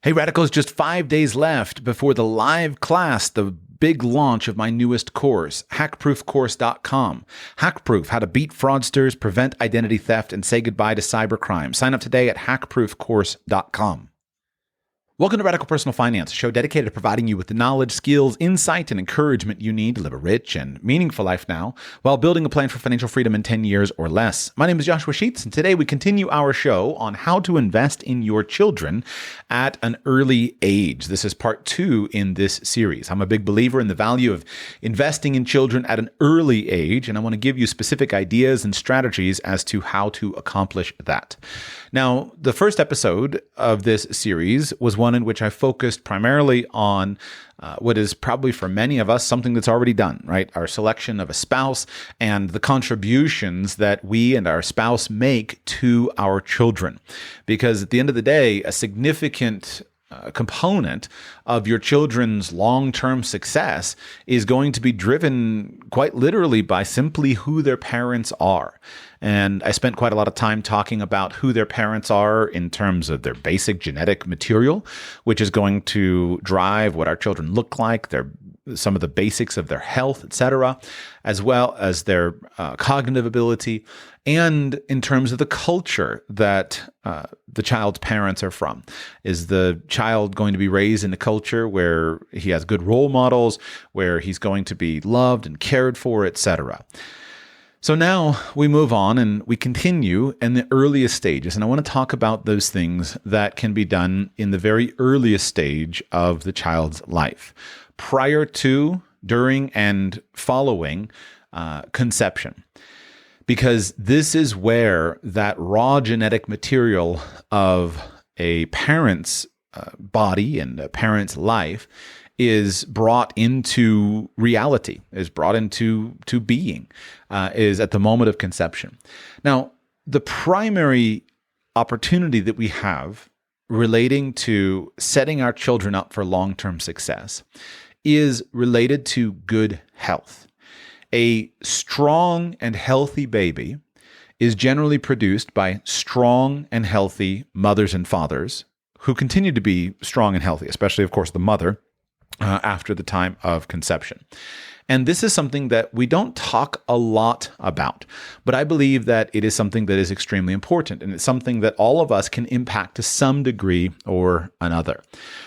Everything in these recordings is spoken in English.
Hey Radicals, just 5 days left before the live class, the big launch of my newest course, hackproofcourse.com. Hackproof, how to beat fraudsters, prevent identity theft, and say goodbye to cybercrime. Sign up today at hackproofcourse.com. Welcome to Radical Personal Finance, a show dedicated to providing you with the knowledge, skills, insight, and encouragement you need to live a rich and meaningful life now while building a plan for financial freedom in 10 years or less. My name is Joshua Sheets, and today we continue our show on how to invest in your children at an early age. This is part 2 in this series. I'm a big believer in the value of investing in children at an early age, and I want to give you specific ideas and strategies as to how to accomplish that. Now, the first episode of this series was one in which I focused primarily on what is probably for many of us something that's already done, right? Our selection of a spouse and the contributions that we and our spouse make to our children. Because at the end of the day, a significant component of your children's long-term success is going to be driven quite literally by simply who their parents are. And I spent quite a lot of time talking about who their parents are in terms of their basic genetic material, which is going to drive what our children look like, some of the basics of their health, etc., as well as their cognitive ability, and in terms of the culture that the child's parents are from. Is the child going to be raised in a culture where he has good role models, where he's going to be loved and cared for, etc.? So now we move on and we continue in the earliest stages. And I want to talk about those things that can be done in the very earliest stage of the child's life, prior to, during, and following conception. Because this is where that raw genetic material of a parent's body and a parent's life is brought into reality, is brought into being, is at the moment of conception. Now, the primary opportunity that we have relating to setting our children up for long-term success is related to good health. A strong and healthy baby is generally produced by strong and healthy mothers and fathers who continue to be strong and healthy, especially, of course, the mother, after the time of conception. And this is something that we don't talk a lot about, but I believe that it is something that is extremely important, and it's something that all of us can impact to some degree or another.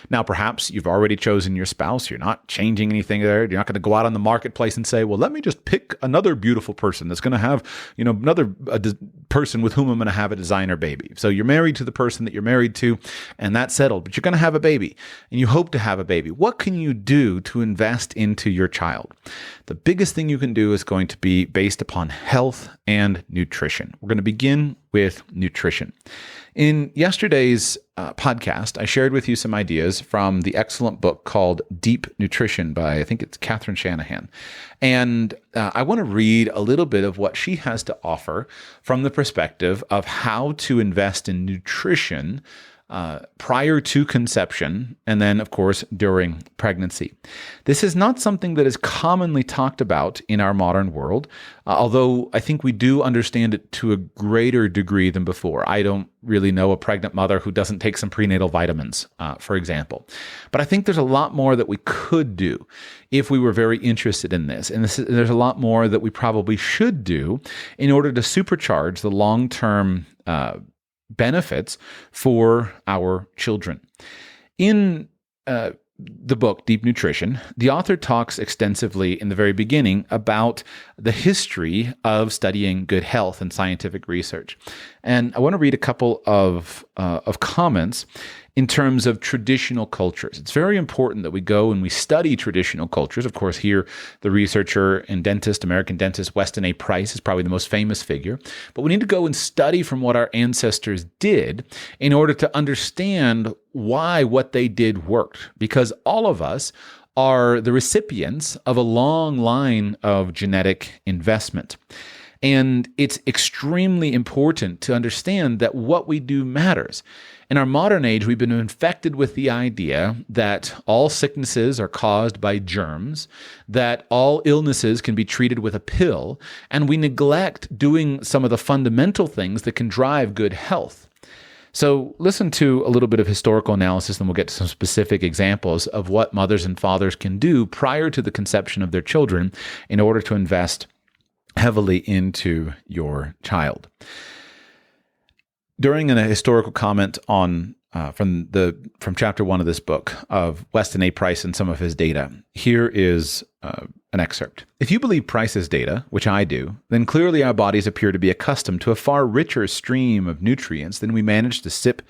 Now, perhaps you've already chosen your spouse. You're not changing anything there. You're not going to go out on the marketplace and say, well, let me just pick another beautiful person that's going to have, another person with whom I'm going to have a designer baby. So you're married to the person that you're married to, and that's settled, but you're going to have a baby, and you hope to have a baby. What can you do to invest into your child? The biggest thing you can do is going to be based upon health and nutrition. We're going to begin with nutrition. In yesterday's podcast, I shared with you some ideas from the excellent book called Deep Nutrition by, I think it's Catherine Shanahan. And I want to read a little bit of what she has to offer from the perspective of how to invest in nutrition prior to conception, and then, of course, during pregnancy. This is not something that is commonly talked about in our modern world, although I think we do understand it to a greater degree than before. I don't really know a pregnant mother who doesn't take some prenatal vitamins, for example. But I think there's a lot more that we could do if we were very interested in this. And there's a lot more that we probably should do in order to supercharge the long-term benefits for our children. In the book, Deep Nutrition, the author talks extensively in the very beginning about the history of studying good health and scientific research. And I want to read a couple of comments in terms of traditional cultures. It's very important that we go and we study traditional cultures. Of course, here, the researcher and dentist, American dentist, Weston A. Price is probably the most famous figure. But we need to go and study from what our ancestors did in order to understand why what they did worked. Because all of us are the recipients of a long line of genetic investment. And it's extremely important to understand that what we do matters. In our modern age, we've been infected with the idea that all sicknesses are caused by germs, that all illnesses can be treated with a pill, and we neglect doing some of the fundamental things that can drive good health. So listen to a little bit of historical analysis, and we'll get to some specific examples of what mothers and fathers can do prior to the conception of their children in order to invest heavily into your child. During a historical comment on from chapter 1 of this book of Weston A. Price and some of his data, here is an excerpt. If you believe Price's data, which I do, then clearly our bodies appear to be accustomed to a far richer stream of nutrients than we manage to sip,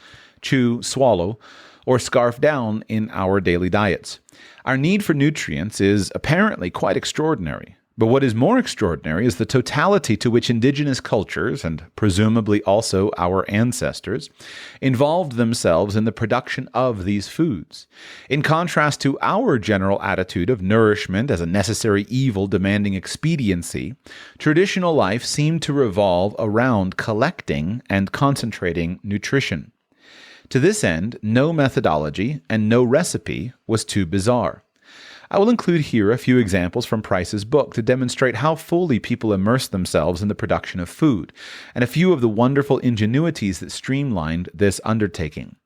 chew, swallow, or scarf down in our daily diets. Our need for nutrients is apparently quite extraordinary. But what is more extraordinary is the totality to which indigenous cultures, and presumably also our ancestors, involved themselves in the production of these foods. In contrast to our general attitude of nourishment as a necessary evil demanding expediency, traditional life seemed to revolve around collecting and concentrating nutrition. To this end, no methodology and no recipe was too bizarre. I will include here a few examples from Price's book to demonstrate how fully people immersed themselves in the production of food, and a few of the wonderful ingenuities that streamlined this undertaking.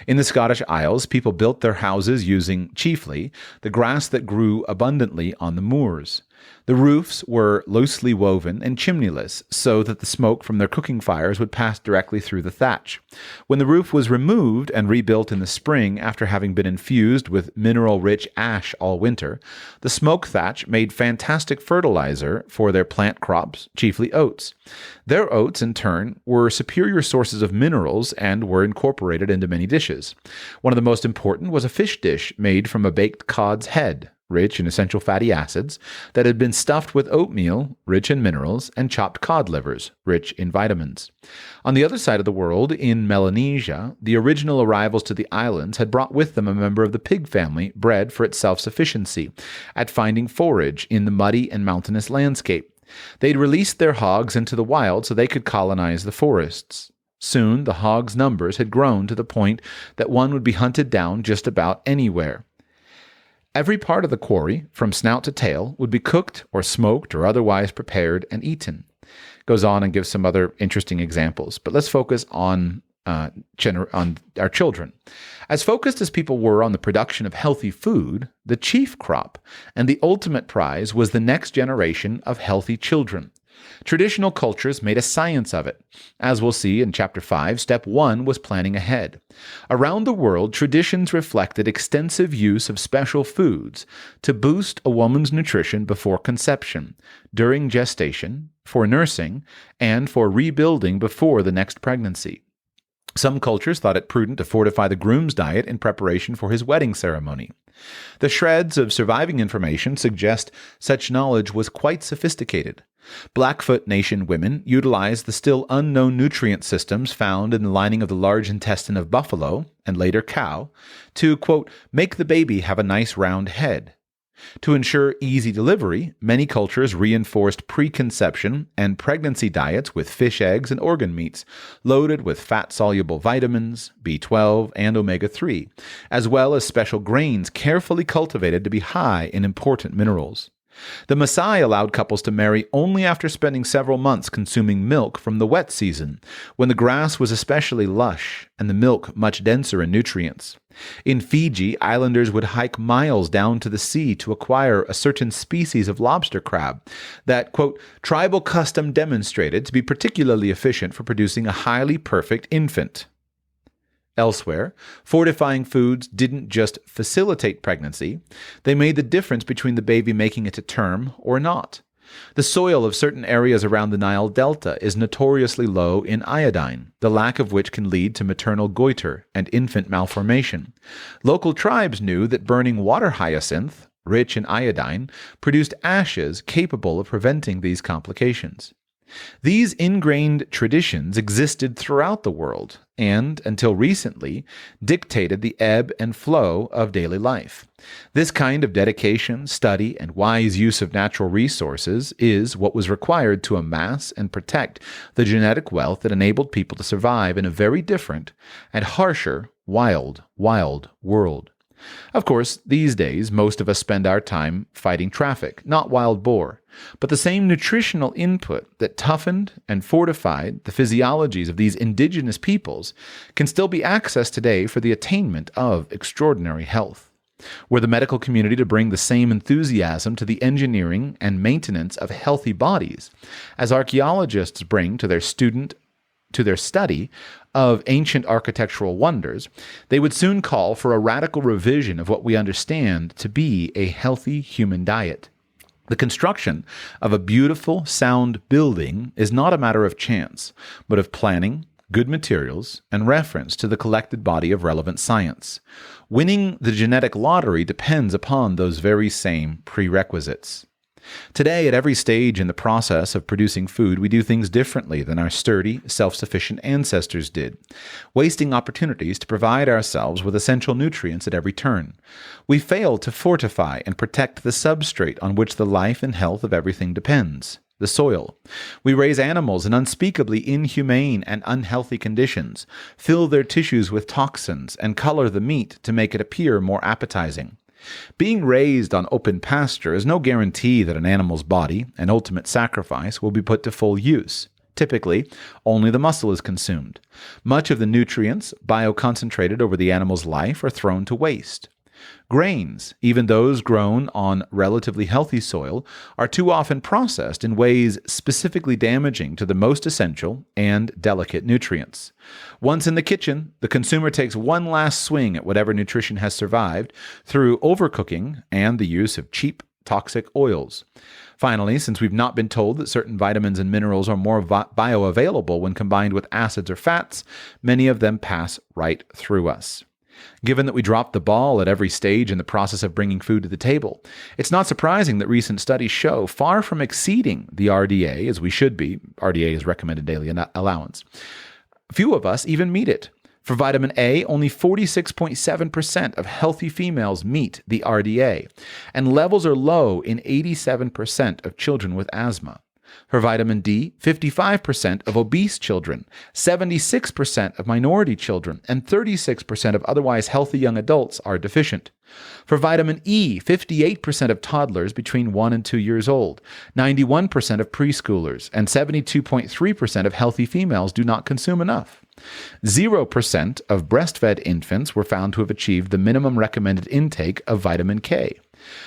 In the Scottish Isles, people built their houses using, chiefly, the grass that grew abundantly on the moors. The roofs were loosely woven and chimneyless, so that the smoke from their cooking fires would pass directly through the thatch. When the roof was removed and rebuilt in the spring after having been infused with mineral-rich ash all winter, the smoke thatch made fantastic fertilizer for their plant crops, chiefly oats. Their oats, in turn, were superior sources of minerals and were incorporated into many dishes. One of the most important was a fish dish made from a baked cod's head, rich in essential fatty acids, that had been stuffed with oatmeal, rich in minerals, and chopped cod livers, rich in vitamins. On the other side of the world, in Melanesia, the original arrivals to the islands had brought with them a member of the pig family bred for its self-sufficiency, at finding forage in the muddy and mountainous landscape. They'd released their hogs into the wild so they could colonize the forests. Soon, the hogs' numbers had grown to the point that one would be hunted down just about anywhere. Every part of the quarry, from snout to tail, would be cooked or smoked or otherwise prepared and eaten. Goes on and gives some other interesting examples, but let's focus on our children. As focused as people were on the production of healthy food, the chief crop and the ultimate prize was the next generation of healthy children. Traditional cultures made a science of it. As we'll see in Chapter 5, Step 1 was planning ahead. Around the world, traditions reflected extensive use of special foods to boost a woman's nutrition before conception, during gestation, for nursing, and for rebuilding before the next pregnancy. Some cultures thought it prudent to fortify the groom's diet in preparation for his wedding ceremony. The shreds of surviving information suggest such knowledge was quite sophisticated. Blackfoot Nation women utilized the still unknown nutrient systems found in the lining of the large intestine of buffalo, and later cow, to, quote, make the baby have a nice round head. To ensure easy delivery, many cultures reinforced preconception and pregnancy diets with fish eggs and organ meats, loaded with fat-soluble vitamins, B12, and omega-3, as well as special grains carefully cultivated to be high in important minerals. The Maasai allowed couples to marry only after spending several months consuming milk from the wet season, when the grass was especially lush and the milk much denser in nutrients. In Fiji, islanders would hike miles down to the sea to acquire a certain species of lobster crab that, quote, tribal custom demonstrated to be particularly efficient for producing a highly perfect infant. Elsewhere, fortifying foods didn't just facilitate pregnancy, they made the difference between the baby making it to term or not. The soil of certain areas around the Nile Delta is notoriously low in iodine, the lack of which can lead to maternal goiter and infant malformation. Local tribes knew that burning water hyacinth, rich in iodine, produced ashes capable of preventing these complications. These ingrained traditions existed throughout the world and, until recently, dictated the ebb and flow of daily life. This kind of dedication, study, and wise use of natural resources is what was required to amass and protect the genetic wealth that enabled people to survive in a very different and harsher, wild world. Of course, these days, most of us spend our time fighting traffic, not wild boar. But the same nutritional input that toughened and fortified the physiologies of these indigenous peoples can still be accessed today for the attainment of extraordinary health. Were the medical community to bring the same enthusiasm to the engineering and maintenance of healthy bodies as archaeologists bring to their study of ancient architectural wonders, they would soon call for a radical revision of what we understand to be a healthy human diet. The construction of a beautiful, sound building is not a matter of chance, but of planning, good materials, and reference to the collected body of relevant science. Winning the genetic lottery depends upon those very same prerequisites. Today, at every stage in the process of producing food, we do things differently than our sturdy, self-sufficient ancestors did, wasting opportunities to provide ourselves with essential nutrients at every turn. We fail to fortify and protect the substrate on which the life and health of everything depends, the soil. We raise animals in unspeakably inhumane and unhealthy conditions, fill their tissues with toxins, and color the meat to make it appear more appetizing. Being raised on open pasture is no guarantee that an animal's body and ultimate sacrifice will be put to full use. Typically, only the muscle is consumed. Much of the nutrients bioconcentrated over the animal's life are thrown to waste. Grains, even those grown on relatively healthy soil, are too often processed in ways specifically damaging to the most essential and delicate nutrients. Once in the kitchen, the consumer takes one last swing at whatever nutrition has survived through overcooking and the use of cheap, toxic oils. Finally, since we've not been told that certain vitamins and minerals are more bioavailable when combined with acids or fats, many of them pass right through us. Given that we drop the ball at every stage in the process of bringing food to the table, it's not surprising that recent studies show, far from exceeding the RDA, as we should be, RDA is recommended daily allowance, few of us even meet it. For vitamin A, only 46.7% of healthy females meet the RDA, and levels are low in 87% of children with asthma. For vitamin D, 55% of obese children, 76% of minority children, and 36% of otherwise healthy young adults are deficient. For vitamin E, 58% of toddlers between 1 and 2 years old, 91% of preschoolers, and 72.3% of healthy females do not consume enough. 0% of breastfed infants were found to have achieved the minimum recommended intake of vitamin K.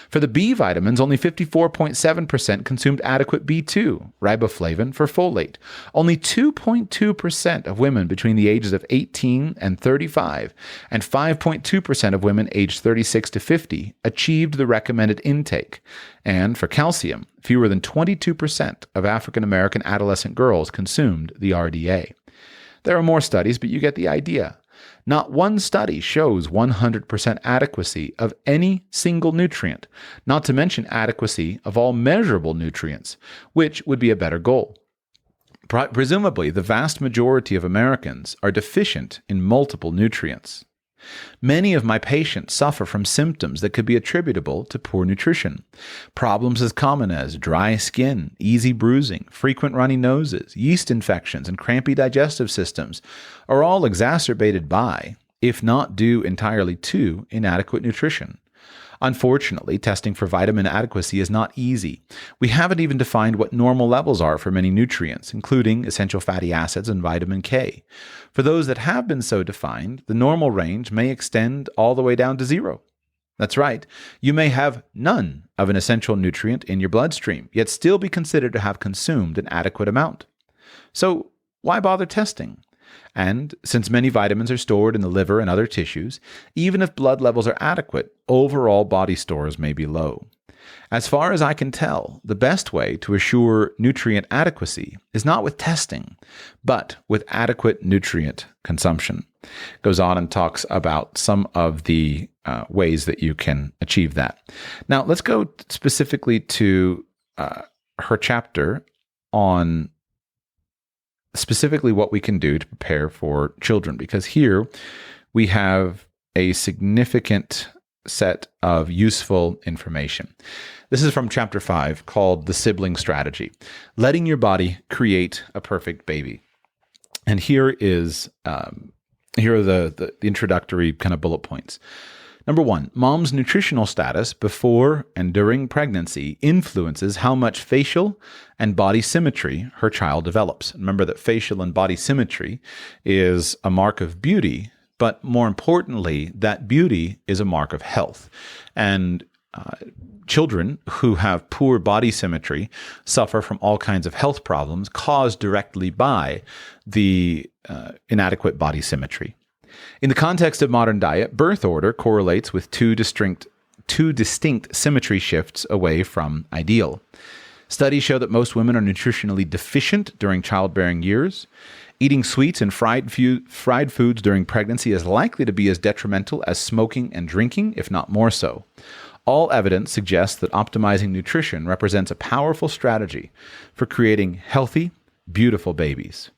For the B vitamins, only 54.7% consumed adequate B2, riboflavin, for folate. Only 2.2% of women between the ages of 18 and 35, and 5.2% of women aged 36 to 50 achieved the recommended intake. And for calcium, fewer than 22% of African American adolescent girls consumed the RDA. There are more studies, but you get the idea. Not one study shows 100% adequacy of any single nutrient, not to mention adequacy of all measurable nutrients, which would be a better goal. Presumably, the vast majority of Americans are deficient in multiple nutrients. Many of my patients suffer from symptoms that could be attributable to poor nutrition. Problems as common as dry skin, easy bruising, frequent runny noses, yeast infections, and crampy digestive systems are all exacerbated by, if not due entirely to, inadequate nutrition. Unfortunately, testing for vitamin adequacy is not easy. We haven't even defined what normal levels are for many nutrients, including essential fatty acids and vitamin K. For those that have been so defined, the normal range may extend all the way down to 0. That's right, you may have none of an essential nutrient in your bloodstream, yet still be considered to have consumed an adequate amount. So, why bother testing? And since many vitamins are stored in the liver and other tissues, even if blood levels are adequate, overall body stores may be low. As far as I can tell, the best way to assure nutrient adequacy is not with testing, but with adequate nutrient consumption. Goes on and talks about some of the ways that you can achieve that. Now, let's go specifically to her chapter on specifically what we can do to prepare for children, because here we have a significant set of useful information. This is from chapter 5 called The Sibling Strategy, Letting Your Body Create a Perfect Baby. And here are the introductory kind of bullet points. Number 1, mom's nutritional status before and during pregnancy influences how much facial and body symmetry her child develops. Remember that facial and body symmetry is a mark of beauty, but more importantly, that beauty is a mark of health. And children who have poor body symmetry suffer from all kinds of health problems caused directly by the inadequate body symmetry. In the context of modern diet, birth order correlates with two distinct symmetry shifts away from ideal. Studies show that most women are nutritionally deficient during childbearing years. Eating sweets and fried foods during pregnancy is likely to be as detrimental as smoking and drinking, if not more so. All evidence suggests that optimizing nutrition represents a powerful strategy for creating healthy, beautiful babies.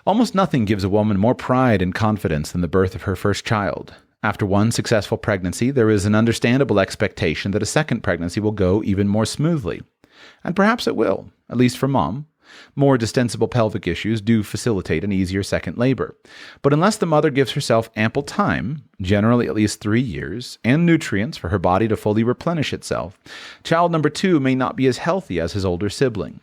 Almost nothing gives a woman more pride and confidence than the birth of her first child. After one successful pregnancy, there is an understandable expectation that a second pregnancy will go even more smoothly. And perhaps it will, at least for mom. More distensible pelvic issues do facilitate an easier second labor. But unless the mother gives herself ample time, generally at least 3 years, and nutrients for her body to fully replenish itself, child number 2 may not be as healthy as his older sibling.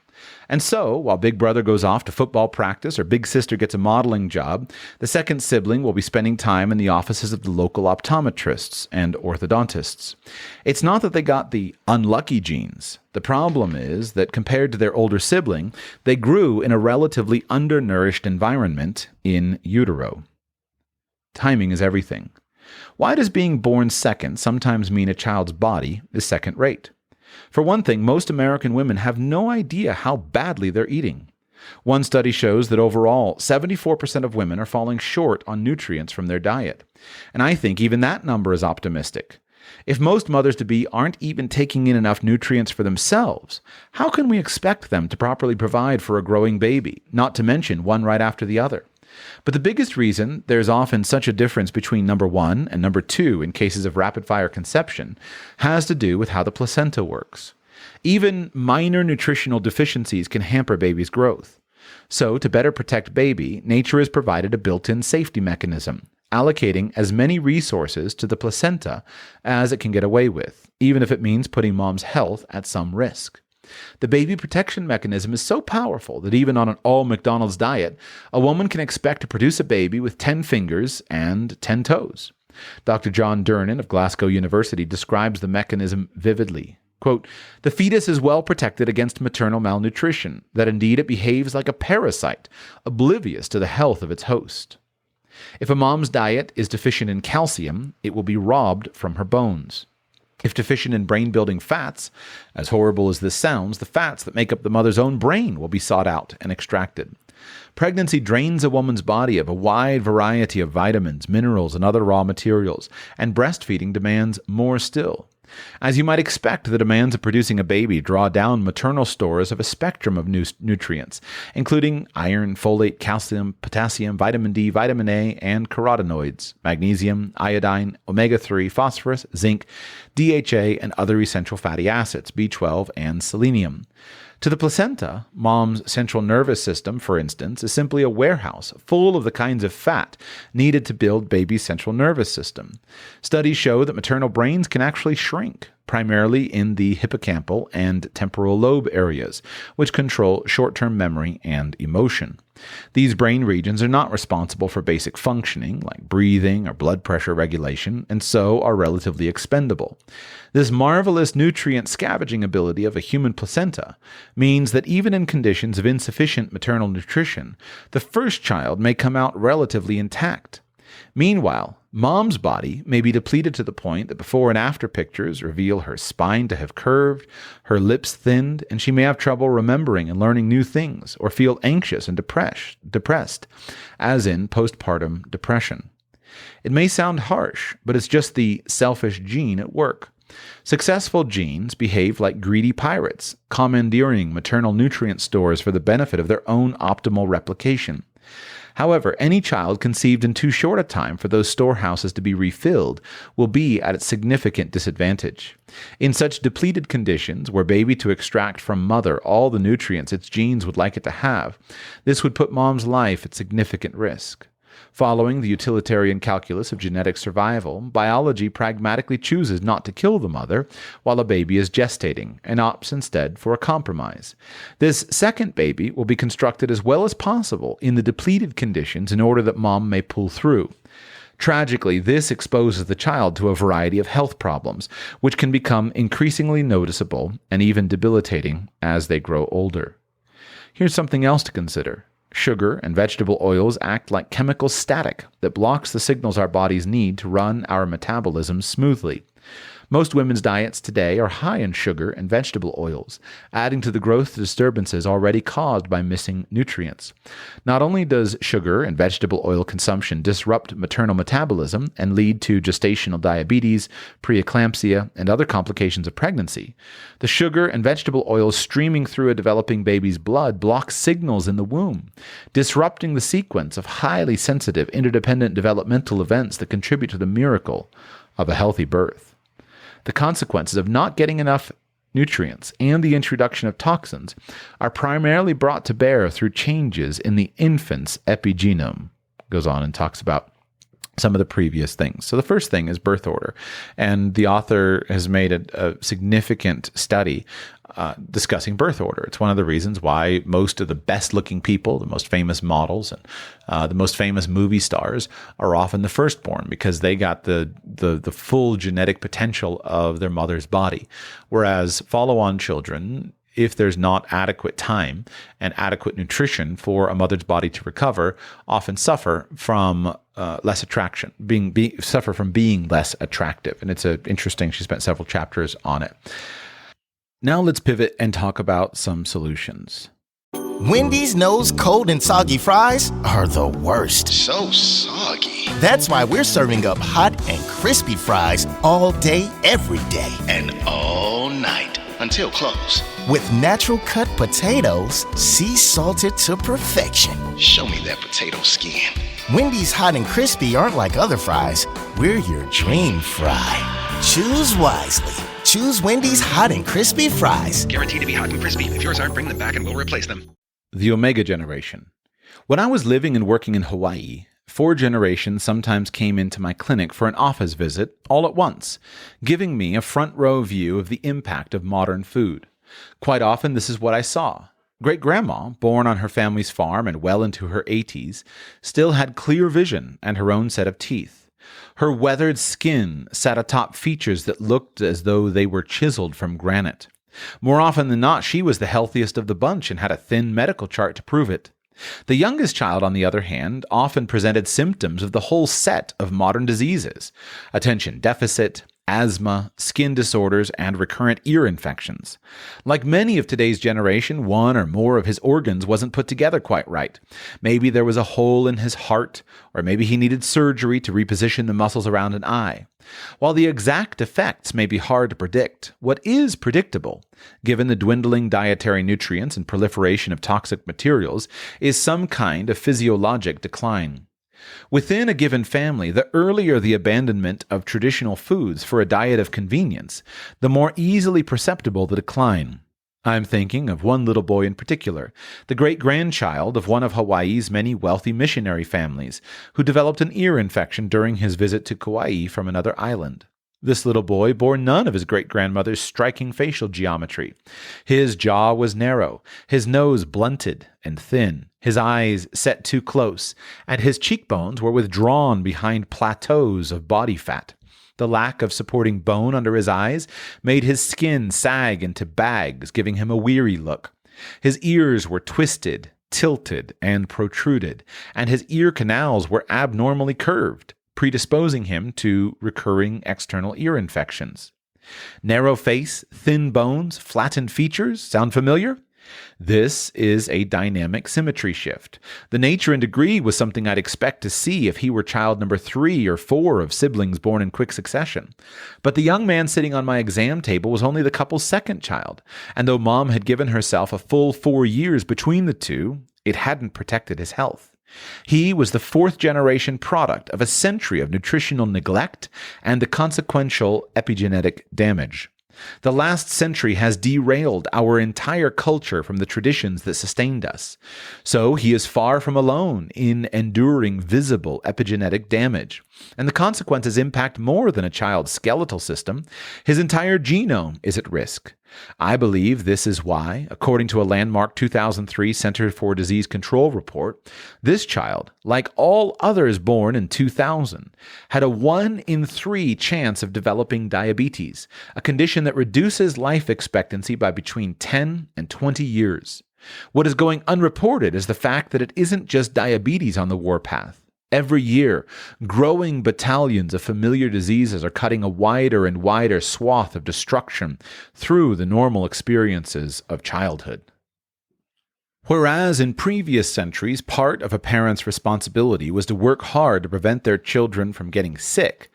And so, while big brother goes off to football practice or big sister gets a modeling job, the second sibling will be spending time in the offices of the local optometrists and orthodontists. It's not that they got the unlucky genes. The problem is that compared to their older sibling, they grew in a relatively undernourished environment in utero. Timing is everything. Why does being born second sometimes mean a child's body is second rate? For one thing, most American women have no idea how badly they're eating. One study shows that overall, 74% of women are falling short on nutrients from their diet. And I think even that number is optimistic. If most mothers-to-be aren't even taking in enough nutrients for themselves, how can we expect them to properly provide for a growing baby, not to mention one right after the other? But the biggest reason there's often such a difference between number 1 and number 2 in cases of rapid-fire conception has to do with how the placenta works. Even minor nutritional deficiencies can hamper baby's growth. So, to better protect baby, nature has provided a built-in safety mechanism, allocating as many resources to the placenta as it can get away with, even if it means putting mom's health at some risk. The baby protection mechanism is so powerful that even on an all-McDonald's diet, a woman can expect to produce a baby with 10 fingers and 10 toes. Dr. John Durnan of Glasgow University describes the mechanism vividly. Quote, "The fetus is well protected against maternal malnutrition, that indeed it behaves like a parasite, oblivious to the health of its host. If a mom's diet is deficient in calcium, it will be robbed from her bones. If deficient in brain-building fats, as horrible as this sounds, the fats that make up the mother's own brain will be sought out and extracted. Pregnancy drains a woman's body of a wide variety of vitamins, minerals, and other raw materials, and breastfeeding demands more still. As you might expect, the demands of producing a baby draw down maternal stores of a spectrum of nutrients, including iron, folate, calcium, potassium, vitamin D, vitamin A, and carotenoids, magnesium, iodine, omega-3, phosphorus, zinc, DHA, and other essential fatty acids, B12, and selenium. To the placenta, mom's central nervous system, for instance, is simply a warehouse full of the kinds of fat needed to build baby's central nervous system. Studies show that maternal brains can actually shrink, primarily in the hippocampal and temporal lobe areas, which control short-term memory and emotion. These brain regions are not responsible for basic functioning, like breathing or blood pressure regulation, and so are relatively expendable. This marvelous nutrient scavenging ability of a human placenta means that even in conditions of insufficient maternal nutrition, the first child may come out relatively intact. Meanwhile, mom's body may be depleted to the point that before and after pictures reveal her spine to have curved, her lips thinned, and she may have trouble remembering and learning new things, or feel anxious and depressed, as in postpartum depression. It may sound harsh, but it's just the selfish gene at work. Successful genes behave like greedy pirates, commandeering maternal nutrient stores for the benefit of their own optimal replication. However, any child conceived in too short a time for those storehouses to be refilled will be at a significant disadvantage. In such depleted conditions, were baby to extract from mother all the nutrients its genes would like it to have, this would put mom's life at significant risk. Following the utilitarian calculus of genetic survival, biology pragmatically chooses not to kill the mother while a baby is gestating and opts instead for a compromise. This second baby will be constructed as well as possible in the depleted conditions in order that mom may pull through. Tragically, this exposes the child to a variety of health problems, which can become increasingly noticeable and even debilitating as they grow older. Here's something else to consider. Sugar and vegetable oils act like chemical static that blocks the signals our bodies need to run our metabolism smoothly. Most women's diets today are high in sugar and vegetable oils, adding to the growth disturbances already caused by missing nutrients. Not only does sugar and vegetable oil consumption disrupt maternal metabolism and lead to gestational diabetes, preeclampsia, and other complications of pregnancy, the sugar and vegetable oils streaming through a developing baby's blood block signals in the womb, disrupting the sequence of highly sensitive, interdependent developmental events that contribute to the miracle of a healthy birth. The consequences of not getting enough nutrients and the introduction of toxins are primarily brought to bear through changes in the infant's epigenome. Goes on and talks about some of the previous things. So the first thing is birth order. And the author has made a significant study discussing birth order. It's one of the reasons why most of the best-looking people, the most famous models, and the most famous movie stars are often the firstborn because they got the full genetic potential of their mother's body. Whereas follow-on children, if there's not adequate time and adequate nutrition for a mother's body to recover, often suffer from less attraction, suffer from being less attractive. And it's interesting. She spent several chapters on it. Now let's pivot and talk about some solutions. Wendy's knows cold and soggy fries are the worst. So soggy. That's why we're serving up hot and crispy fries all day, every day. And all night until close. With natural cut potatoes, sea salted to perfection. Show me that potato skin. Wendy's hot and crispy aren't like other fries. We're your dream fry. Choose wisely. Choose Wendy's hot and crispy fries. Guaranteed to be hot and crispy. If yours aren't, bring them back and we'll replace them. The Omega generation. When I was living and working in Hawaii, 4 generations sometimes came into my clinic for an office visit all at once, giving me a front row view of the impact of modern food. Quite often, this is what I saw. Great-grandma, born on her family's farm and well into her 80s, still had clear vision and her own set of teeth. Her weathered skin sat atop features that looked as though they were chiseled from granite. More often than not, she was the healthiest of the bunch and had a thin medical chart to prove it. The youngest child, on the other hand, often presented symptoms of the whole set of modern diseases: attention deficit, asthma, skin disorders, and recurrent ear infections. Like many of today's generation, one or more of his organs wasn't put together quite right. Maybe there was a hole in his heart, or maybe he needed surgery to reposition the muscles around an eye. While the exact effects may be hard to predict, what is predictable, given the dwindling dietary nutrients and proliferation of toxic materials, is some kind of physiologic decline. Within a given family, the earlier the abandonment of traditional foods for a diet of convenience, the more easily perceptible the decline. I'm thinking of one little boy in particular, the great-grandchild of one of Hawaii's many wealthy missionary families, who developed an ear infection during his visit to Kauai from another island. This little boy bore none of his great-grandmother's striking facial geometry. His jaw was narrow, his nose blunted and thin, his eyes set too close, and his cheekbones were withdrawn behind plateaus of body fat. The lack of supporting bone under his eyes made his skin sag into bags, giving him a weary look. His ears were twisted, tilted, and protruded, and his ear canals were abnormally curved, predisposing him to recurring external ear infections. Narrow face, thin bones, flattened features, sound familiar? This is a dynamic symmetry shift. The nature and degree was something I'd expect to see if he were child number 3 or 4 of siblings born in quick succession. But the young man sitting on my exam table was only the couple's second child, and though mom had given herself a full 4 years between the two, it hadn't protected his health. He was the 4th-generation product of a century of nutritional neglect and the consequential epigenetic damage. The last century has derailed our entire culture from the traditions that sustained us. So he is far from alone in enduring visible epigenetic damage. And the consequences impact more than a child's skeletal system. His entire genome is at risk. I believe this is why, according to a landmark 2003 Center for Disease Control report, this child, like all others born in 2000, had a 1 in 3 chance of developing diabetes, a condition that reduces life expectancy by between 10 and 20 years. What is going unreported is the fact that it isn't just diabetes on the warpath. Every year, growing battalions of familiar diseases are cutting a wider and wider swath of destruction through the normal experiences of childhood. Whereas in previous centuries, part of a parent's responsibility was to work hard to prevent their children from getting sick,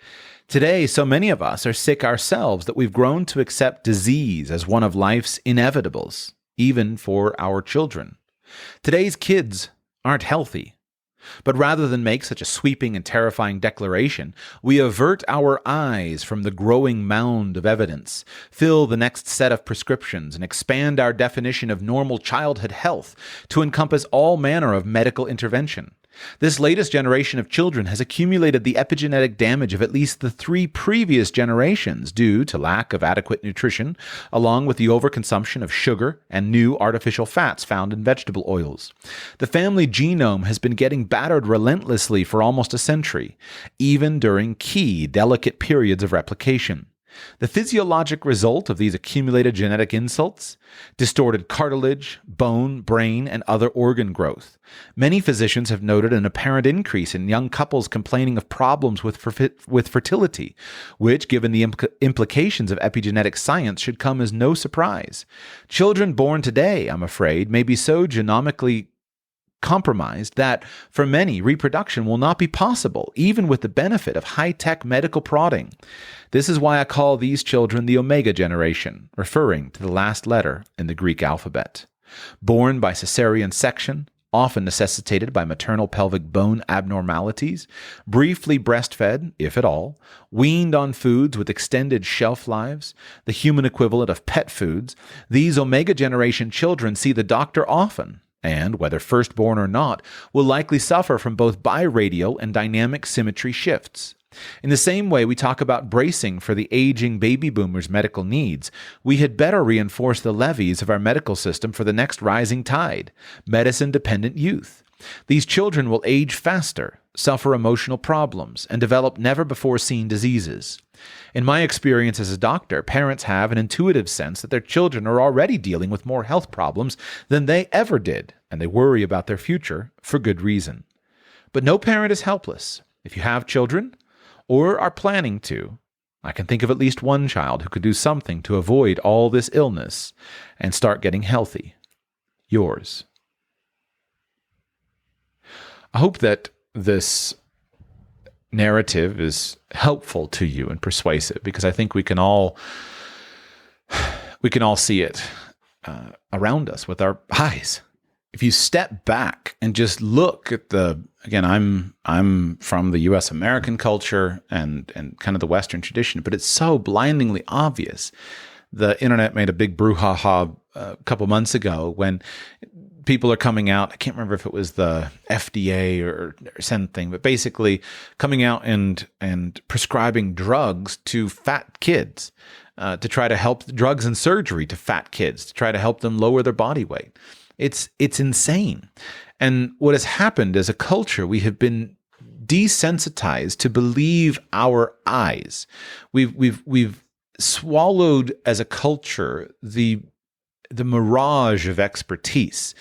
today so many of us are sick ourselves that we've grown to accept disease as one of life's inevitables, even for our children. Today's kids aren't healthy. But rather than make such a sweeping and terrifying declaration, we avert our eyes from the growing mound of evidence, fill the next set of prescriptions, and expand our definition of normal childhood health to encompass all manner of medical intervention. This latest generation of children has accumulated the epigenetic damage of at least the 3 previous generations due to lack of adequate nutrition, along with the overconsumption of sugar and new artificial fats found in vegetable oils. The family genome has been getting battered relentlessly for almost a century, even during key, delicate periods of replication. The physiologic result of these accumulated genetic insults? Distorted cartilage, bone, brain, and other organ growth. Many physicians have noted an apparent increase in young couples complaining of problems with fertility, which, given the implications of epigenetic science, should come as no surprise. Children born today, I'm afraid, may be so genomically compromised that, for many, reproduction will not be possible, even with the benefit of high-tech medical prodding. This is why I call these children the Omega generation, referring to the last letter in the Greek alphabet. Born by cesarean section, often necessitated by maternal pelvic bone abnormalities, briefly breastfed, if at all, weaned on foods with extended shelf lives, the human equivalent of pet foods, these Omega generation children see the doctor often, and, whether firstborn or not, will likely suffer from both biradial and dynamic symmetry shifts. In the same way we talk about bracing for the aging baby boomers' medical needs, we had better reinforce the levees of our medical system for the next rising tide, medicine-dependent youth. These children will age faster, suffer emotional problems, and develop never-before-seen diseases. In my experience as a doctor, parents have an intuitive sense that their children are already dealing with more health problems than they ever did, and they worry about their future for good reason. But no parent is helpless. If you have children, or are planning to, I can think of at least one child who could do something to avoid all this illness and start getting healthy. Yours. I hope that this narrative is helpful to you and persuasive, because I think we can all see it around us with our eyes. If you step back and just look at again, I'm from the U.S. American culture and kind of the Western tradition, but it's so blindingly obvious. The internet made a big brouhaha a couple months ago when people are coming out. I can't remember if it was the FDA or something, but basically coming out and prescribing drugs to fat kids to try to help, drugs and surgery to fat kids to try to help them lower their body weight. It's insane. And what has happened as a culture, we have been desensitized to believe our eyes. We've swallowed as a culture the mirage of expertise,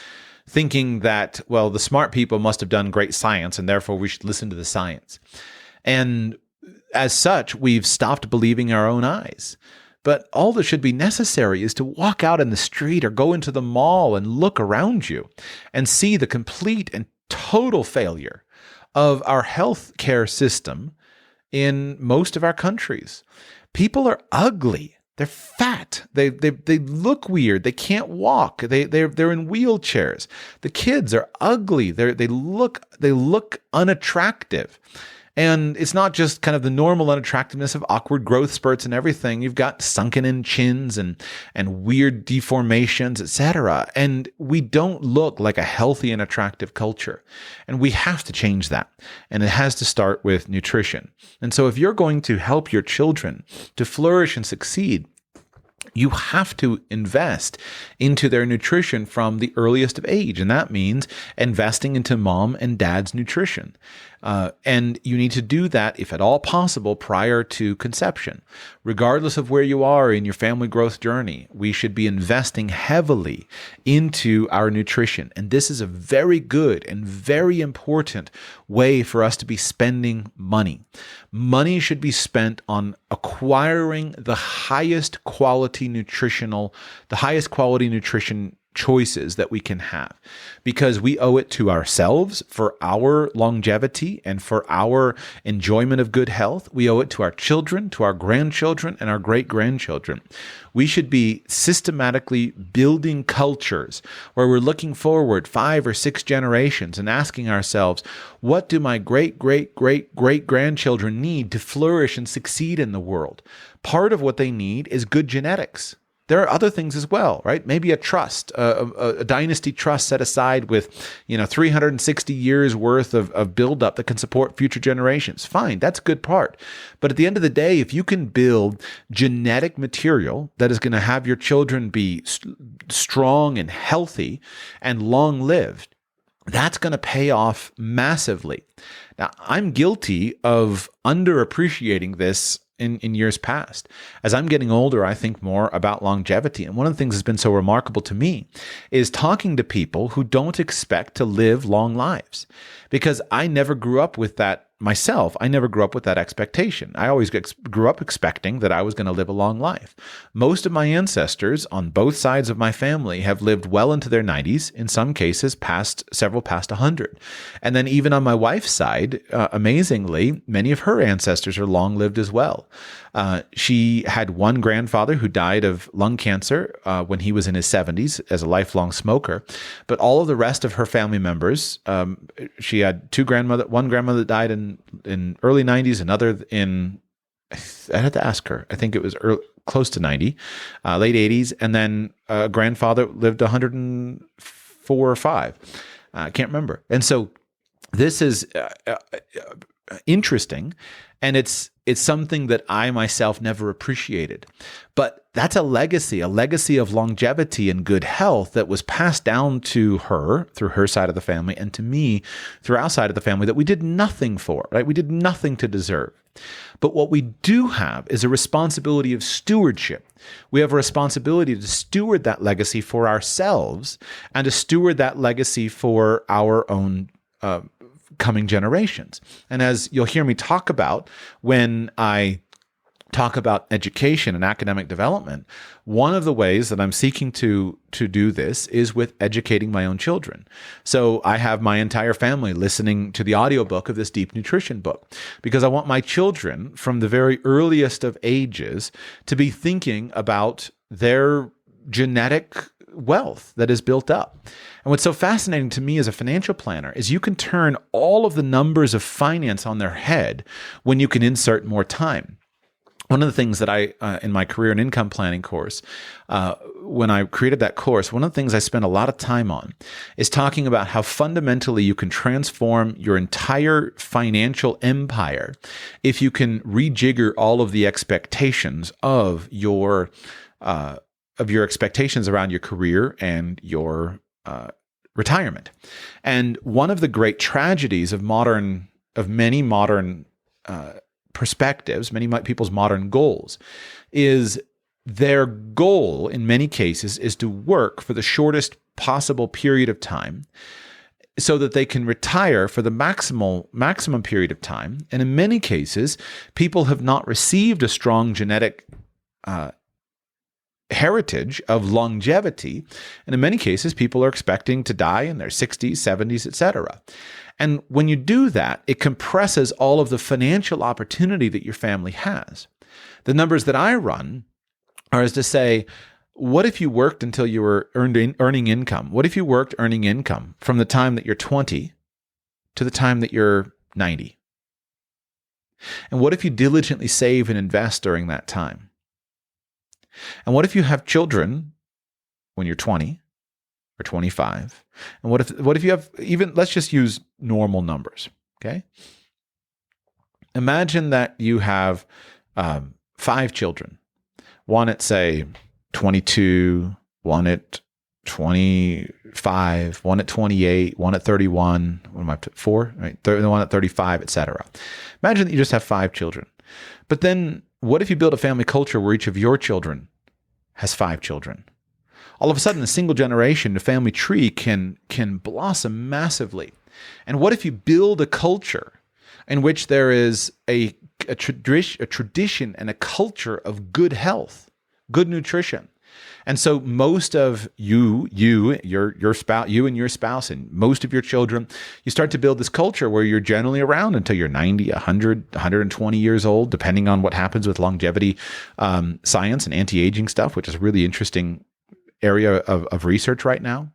thinking that, well, the smart people must have done great science and therefore we should listen to the science. And as such, we've stopped believing our own eyes. But all that should be necessary is to walk out in the street or go into the mall and look around you and see the complete and total failure of our healthcare system in most of our countries. People are ugly. They're fat. They look weird. They can't walk. They're in wheelchairs. The kids are ugly. They look unattractive. And it's not just kind of the normal unattractiveness of awkward growth spurts and everything. You've got sunken in chins and weird deformations, etc. And we don't look like a healthy and attractive culture. And we have to change that. And it has to start with nutrition. And so if you're going to help your children to flourish and succeed, you have to invest into their nutrition from the earliest of age. And that means investing into mom and dad's nutrition. And you need to do that, if at all possible, prior to conception. Regardless of where you are in your family growth journey, we should be investing heavily into our nutrition. And this is a very good and very important way for us to be spending money. Money should be spent on acquiring the highest quality nutrition choices that we can have, because we owe it to ourselves for our longevity and for our enjoyment of good health. We owe it to our children, to our grandchildren, and our great-grandchildren. We should be systematically building cultures where we're looking forward 5 or 6 generations and asking ourselves, what do my great-great-great-great-grandchildren need to flourish and succeed in the world? Part of what they need is good genetics. There are other things as well, right? Maybe a trust, a dynasty trust set aside with, 360 years worth of buildup that can support future generations. Fine, that's a good part. But at the end of the day, if you can build genetic material that is going to have your children be strong and healthy and long-lived, that's going to pay off massively. Now, I'm guilty of underappreciating this in years past. As I'm getting older, I think more about longevity. And one of the things that's been so remarkable to me is talking to people who don't expect to live long lives. Because I never grew up with that myself. I never grew up with that expectation. I always grew up expecting that I was going to live a long life. Most of my ancestors on both sides of my family have lived well into their 90s, in some cases several past 100. And then even on my wife's side, amazingly, many of her ancestors are long-lived as well. She had one grandfather who died of lung cancer when he was in his 70s as a lifelong smoker. But all of the rest of her family members, she had one grandmother that died in early 90s, another I had to ask her, I think it was close to 90, late 80s, and then a grandfather lived 104 or 5. I can't remember. And so this is interesting, and it's something that I myself never appreciated. But that's a legacy of longevity and good health that was passed down to her through her side of the family, and to me through our side of the family, that we did nothing for, right? We did nothing to deserve. But what we do have is a responsibility of stewardship. We have a responsibility to steward that legacy for ourselves and to steward that legacy for our own coming generations. And as you'll hear me talk about when I talk about education and academic development, one of the ways that I'm seeking to do this is with educating my own children. So I have my entire family listening to the audiobook of this deep nutrition book, because I want my children from the very earliest of ages to be thinking about their genetic wealth that is built up. And what's so fascinating to me as a financial planner is you can turn all of the numbers of finance on their head when you can insert more time. One of the things that I, in my career and income planning course, when I created that course, one of the things I spent a lot of time on is talking about how fundamentally you can transform your entire financial empire if you can rejigger all of the expectations of your expectations around your career and your retirement. And one of the great tragedies of many modern perspectives, many people's modern goals, is their goal in many cases is to work for the shortest possible period of time so that they can retire for the maximum period of time. And in many cases, people have not received a strong genetic heritage of longevity. And in many cases, people are expecting to die in their 60s, 70s, etc. And when you do that, it compresses all of the financial opportunity that your family has. The numbers that I run are as to say, what if you worked until you were earning income? What if you worked earning income from the time that you're 20 to the time that you're 90? And what if you diligently save and invest during that time? And what if you have children when you're 20 or 25? And what if you have even, let's just use normal numbers, okay? Imagine that you have 5 children. One at, say, 22, one at 25, one at 28, one at 31, what am I, 4, right? The one at 35, etc. Imagine that you just have 5 children. But then what if you build a family culture where each of your children has 5 children? All of a sudden, a single generation, the family tree can blossom massively. And what if you build a culture in which there is a tradition and a culture of good health, good nutrition? And so most of your spouse, you and your spouse, and most of your children, you start to build this culture where you're generally around until you're 90, 100, 120 years old, depending on what happens with longevity science and anti-aging stuff, which is a really interesting area of research right now.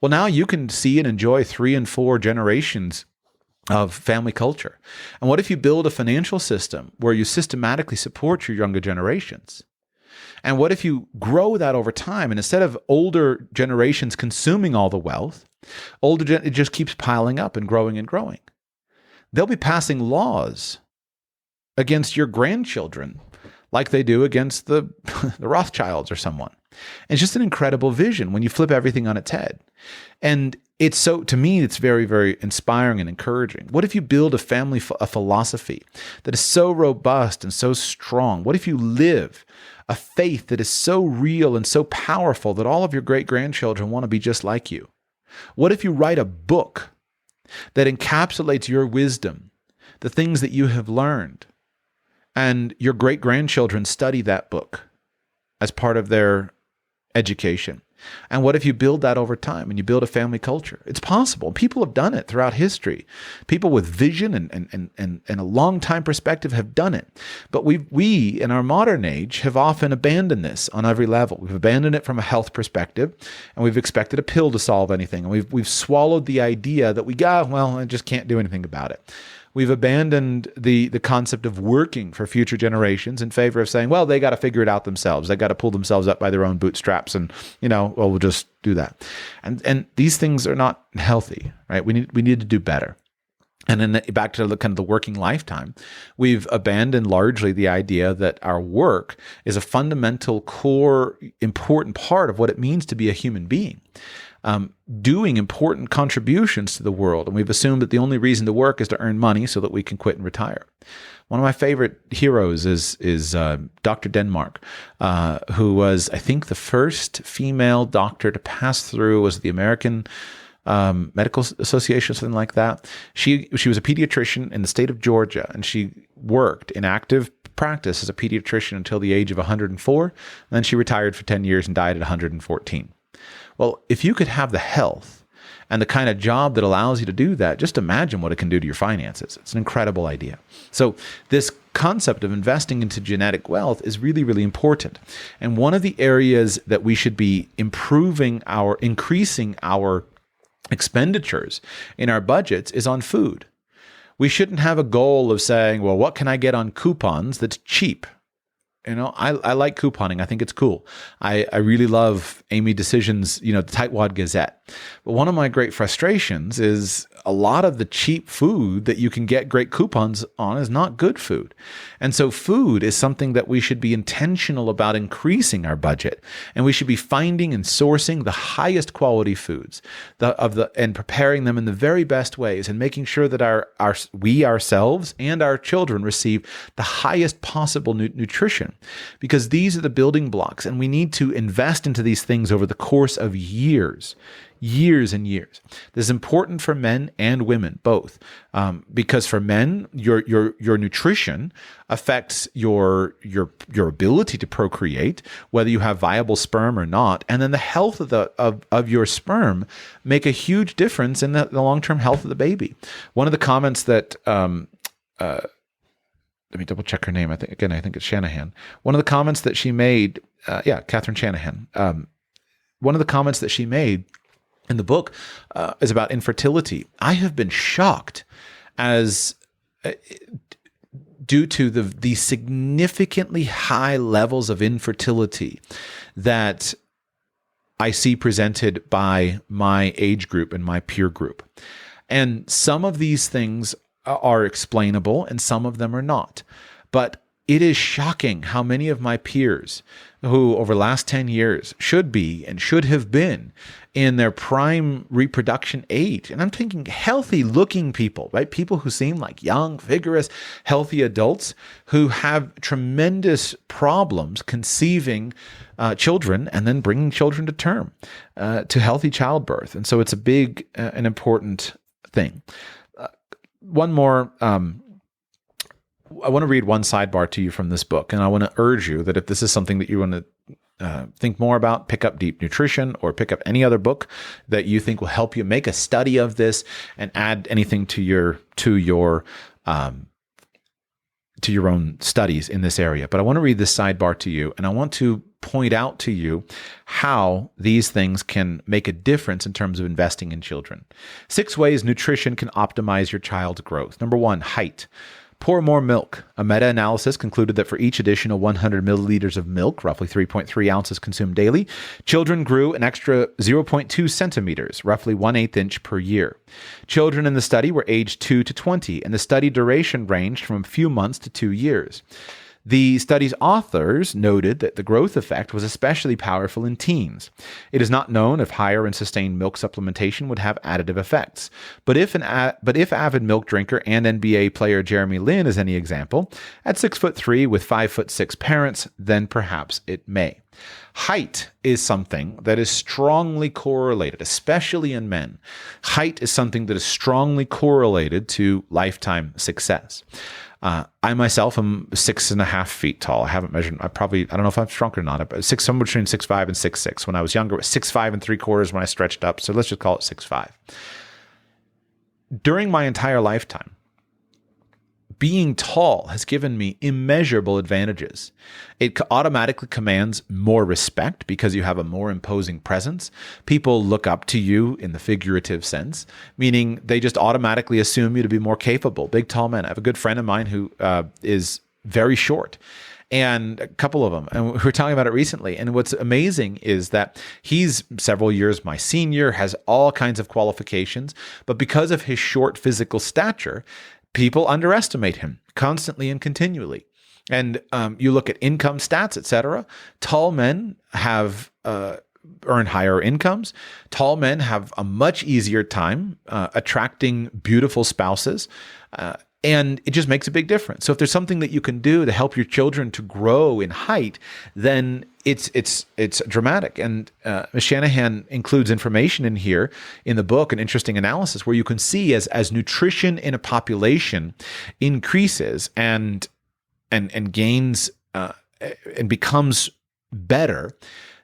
Well, now you can see and enjoy 3 and 4 generations of family culture. And what if you build a financial system where you systematically support your younger generations? And what if you grow that over time, and instead of older generations consuming all the wealth, it just keeps piling up and growing and growing? They'll be passing laws against your grandchildren like they do against the Rothschilds or someone. And it's just an incredible vision when you flip everything on its head. And it's so, to me, it's very, very inspiring and encouraging. What if you build a philosophy that is so robust and so strong? What if you live a faith that is so real and so powerful that all of your great-grandchildren want to be just like you? What if you write a book that encapsulates your wisdom, the things that you have learned, and your great-grandchildren study that book as part of their education? And what if you build that over time and you build a family culture? It's possible. People have done it throughout history. People with vision and a long time perspective have done it. But we in our modern age have often abandoned this on every level. We've abandoned it from a health perspective, and we've expected a pill to solve anything. And we've swallowed the idea that I just can't do anything about it. We've abandoned the concept of working for future generations in favor of saying, well, they got to figure it out themselves. They got to pull themselves up by their own bootstraps, and we'll just do that. And these things are not healthy, right? We need to do better. And then back to the working lifetime, we've abandoned largely the idea that our work is a fundamental, core, important part of what it means to be a human being. Doing important contributions to the world. And we've assumed that the only reason to work is to earn money so that we can quit and retire. One of my favorite heroes is Dr. Denmark, who was, I think, the first female doctor to pass through, was the American Medical Association, something like that. She was a pediatrician in the state of Georgia, and she worked in active practice as a pediatrician until the age of 104. And then she retired for 10 years and died at 114. Well, if you could have the health and the kind of job that allows you to do that, just imagine what it can do to your finances. It's an incredible idea. So this concept of investing into genetic wealth is really, really important. And one of the areas that we should be increasing our expenditures in our budgets is on food. We shouldn't have a goal of saying, well, what can I get on coupons that's cheap? I like couponing. I think it's cool. I really love Amy Decision's, the Tightwad Gazette. But one of my great frustrations is a lot of the cheap food that you can get great coupons on is not good food. And so food is something that we should be intentional about increasing our budget. And we should be finding and sourcing the highest quality foods and preparing them in the very best ways, and making sure that we ourselves and our children receive the highest possible nutrition. Because these are the building blocks, and we need to invest into these things over the course of years and years. This is important for men and women both, because for men, your nutrition affects your ability to procreate, whether you have viable sperm or not, and then the health of your sperm make a huge difference in the long-term health of the baby. One of the comments that let me double check her name. I think it's Shanahan. One of the comments that she made, Catherine Shanahan. One of the comments that she made in the book is about infertility. I have been shocked as due to the significantly high levels of infertility that I see presented by my age group and my peer group. And some of these things are explainable and some of them are not. But it is shocking how many of my peers who over the last 10 years should be and should have been in their prime reproduction age. And I'm thinking healthy looking people, right? People who seem like young, vigorous, healthy adults who have tremendous problems conceiving children and then bringing children to term, to healthy childbirth. And so it's a big and important thing. One more, I want to read one sidebar to you from this book, and I want to urge you that if this is something that you want to think more about, pick up Deep Nutrition or pick up any other book that you think will help you make a study of this and add anything to your own studies in this area. But I want to read this sidebar to you, and I want to point out to you how these things can make a difference in terms of investing in children. 6 ways nutrition can optimize your child's growth. Number 1, height. Pour more milk. A meta-analysis concluded that for each additional 100 milliliters of milk, roughly 3.3 ounces consumed daily, children grew an extra 0.2 centimeters, roughly 1/8 inch per year. Children in the study were aged 2 to 20, and the study duration ranged from a few months to 2 years. The study's authors noted that the growth effect was especially powerful in teens. It is not known if higher and sustained milk supplementation would have additive effects. But if avid milk drinker and NBA player Jeremy Lin is any example, at 6'3" with 5'6" parents, then perhaps it may. Height is something that is strongly correlated, especially in men. Height is something that is strongly correlated to lifetime success. I myself am 6.5 feet tall. I haven't measured. I don't know if I'm shrunk or not, but somewhere between 6'5" and 6'6". When I was younger, it was 6'5 3/4" when I stretched up. So let's just call it 6'5". During my entire lifetime, being tall has given me immeasurable advantages. It automatically commands more respect because you have a more imposing presence. People look up to you in the figurative sense, meaning they just automatically assume you to be more capable. Big, tall men. I have a good friend of mine who is very short, and a couple of them. And we were talking about it recently. And what's amazing is that he's several years my senior, has all kinds of qualifications, but because of his short physical stature, people underestimate him constantly and continually. And you look at income stats, etc. Tall men have earn higher incomes. Tall men have a much easier time attracting beautiful spouses. And it just makes a big difference. So if there's something that you can do to help your children to grow in height, then it's dramatic. And Ms. Shanahan includes information in here in the book, an interesting analysis where you can see as nutrition in a population increases and gains and becomes better,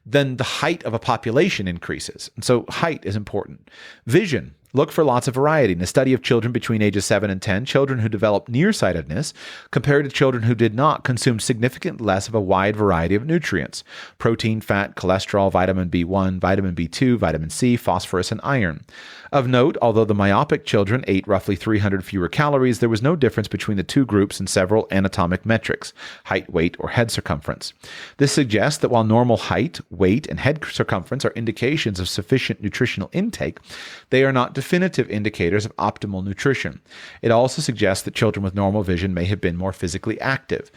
then the height of a population increases. And so height is important. Vision. Look for lots of variety. In a study of children between ages 7 and 10, children who developed nearsightedness compared to children who did not consumed significantly less of a wide variety of nutrients: protein, fat, cholesterol, vitamin B1, vitamin B2, vitamin C, phosphorus, and iron. Of note, although the myopic children ate roughly 300 fewer calories, there was no difference between the two groups in several anatomic metrics: height, weight, or head circumference. This suggests that while normal height, weight, and head circumference are indications of sufficient nutritional intake, they are not definitive indicators of optimal nutrition. It also suggests that children with normal vision may have been more physically active.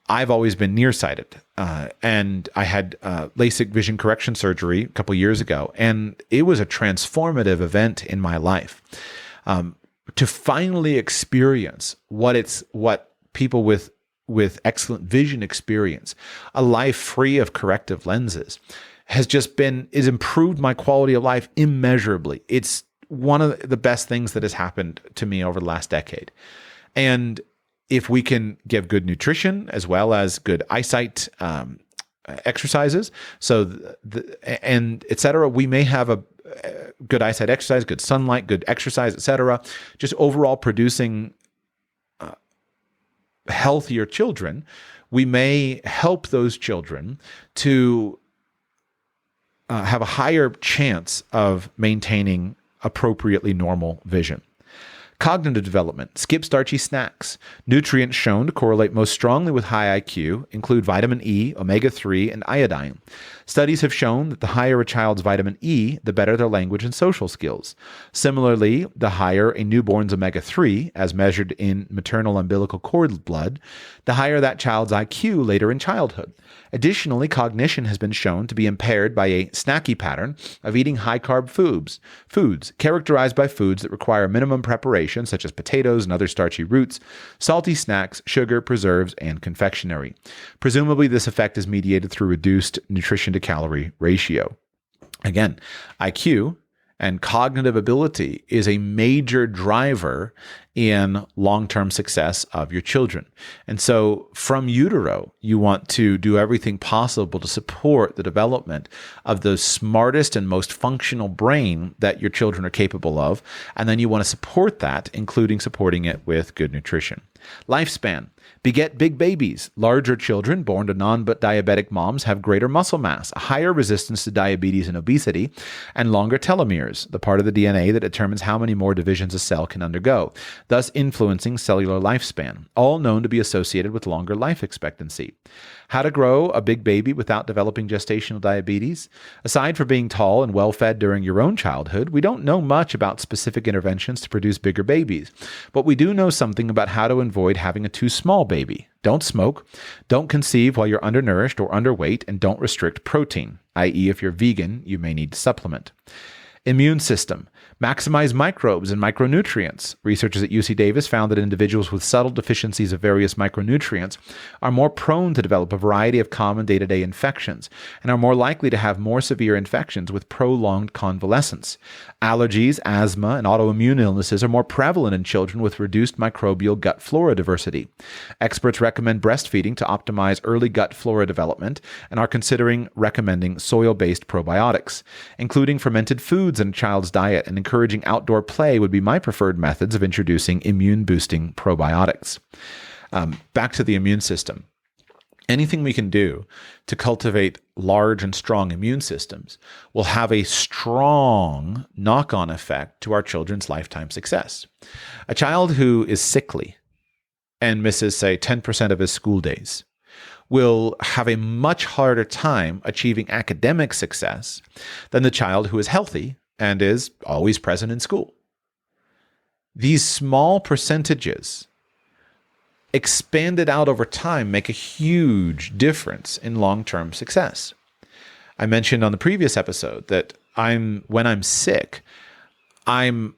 I've always been nearsighted, and I had LASIK vision correction surgery a couple years ago, and it was a transformative event in my life. To finally experience what people with excellent vision experience, a life free of corrective lenses, is improved my quality of life immeasurably. It's one of the best things that has happened to me over the last decade. And if we can give good nutrition as well as good eyesight exercises, and et cetera, we may have a good eyesight exercise, good sunlight, good exercise, et cetera, just overall producing healthier children. We may help those children to have a higher chance of maintaining appropriately normal vision. Cognitive development. Skip starchy snacks. Nutrients shown to correlate most strongly with high IQ include vitamin E, omega-3, and iodine. Studies have shown that the higher a child's vitamin E, the better their language and social skills. Similarly, the higher a newborn's omega-3, as measured in maternal umbilical cord blood, the higher that child's IQ later in childhood. Additionally, cognition has been shown to be impaired by a snacky pattern of eating high-carb foods, characterized by foods that require minimum preparation, such as potatoes and other starchy roots, salty snacks, sugar, preserves, and confectionery. Presumably, this effect is mediated through reduced nutrition-to-calorie ratio. Again, IQ and cognitive ability is a major driver in long-term success of your children. And so from utero, you want to do everything possible to support the development of the smartest and most functional brain that your children are capable of. And then you want to support that, including supporting it with good nutrition. Lifespan. Beget big babies. Larger children born to non-diabetic moms have greater muscle mass, a higher resistance to diabetes and obesity, and longer telomeres, the part of the DNA that determines how many more divisions a cell can undergo, thus influencing cellular lifespan, all known to be associated with longer life expectancy. How to grow a big baby without developing gestational diabetes? Aside from being tall and well-fed during your own childhood, we don't know much about specific interventions to produce bigger babies, but we do know something about how to avoid having a too small baby. Don't smoke, don't conceive while you're undernourished or underweight, and don't restrict protein, i.e. if you're vegan, you may need to supplement. Immune system. Maximize microbes and micronutrients. Researchers at UC Davis found that individuals with subtle deficiencies of various micronutrients are more prone to develop a variety of common day-to-day infections and are more likely to have more severe infections with prolonged convalescence. Allergies, asthma, and autoimmune illnesses are more prevalent in children with reduced microbial gut flora diversity. Experts recommend breastfeeding to optimize early gut flora development and are considering recommending soil-based probiotics, including fermented foods in a child's diet, and encouraging outdoor play would be my preferred methods of introducing immune-boosting probiotics. Back to the immune system. Anything we can do to cultivate large and strong immune systems will have a strong knock-on effect to our children's lifetime success. A child who is sickly and misses, say, 10% of his school days will have a much harder time achieving academic success than the child who is healthy and is always present in school. These small percentages expanded out over time make a huge difference in long-term success. I mentioned on the previous episode that when I'm sick, I'm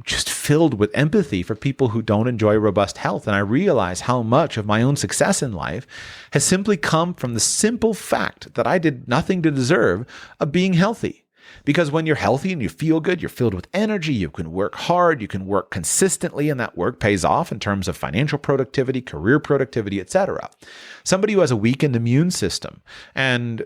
just filled with empathy for people who don't enjoy robust health. And I realize how much of my own success in life has simply come from the simple fact that I did nothing to deserve of being healthy. Because when you're healthy and you feel good, you're filled with energy, you can work hard, you can work consistently, and that work pays off in terms of financial productivity, career productivity, etc. Somebody who has a weakened immune system, and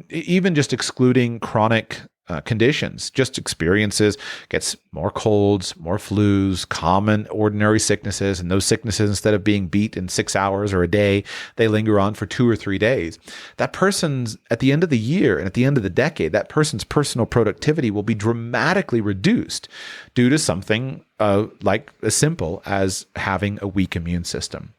even just excluding chronic conditions, just experiences, gets more colds, more flus, common ordinary sicknesses, and those sicknesses, instead of being beat in 6 hours or a day, they linger on for 2 or 3 days. That person's, at the end of the year and at the end of the decade, that person's personal productivity will be dramatically reduced due to something like as simple as having a weak immune system.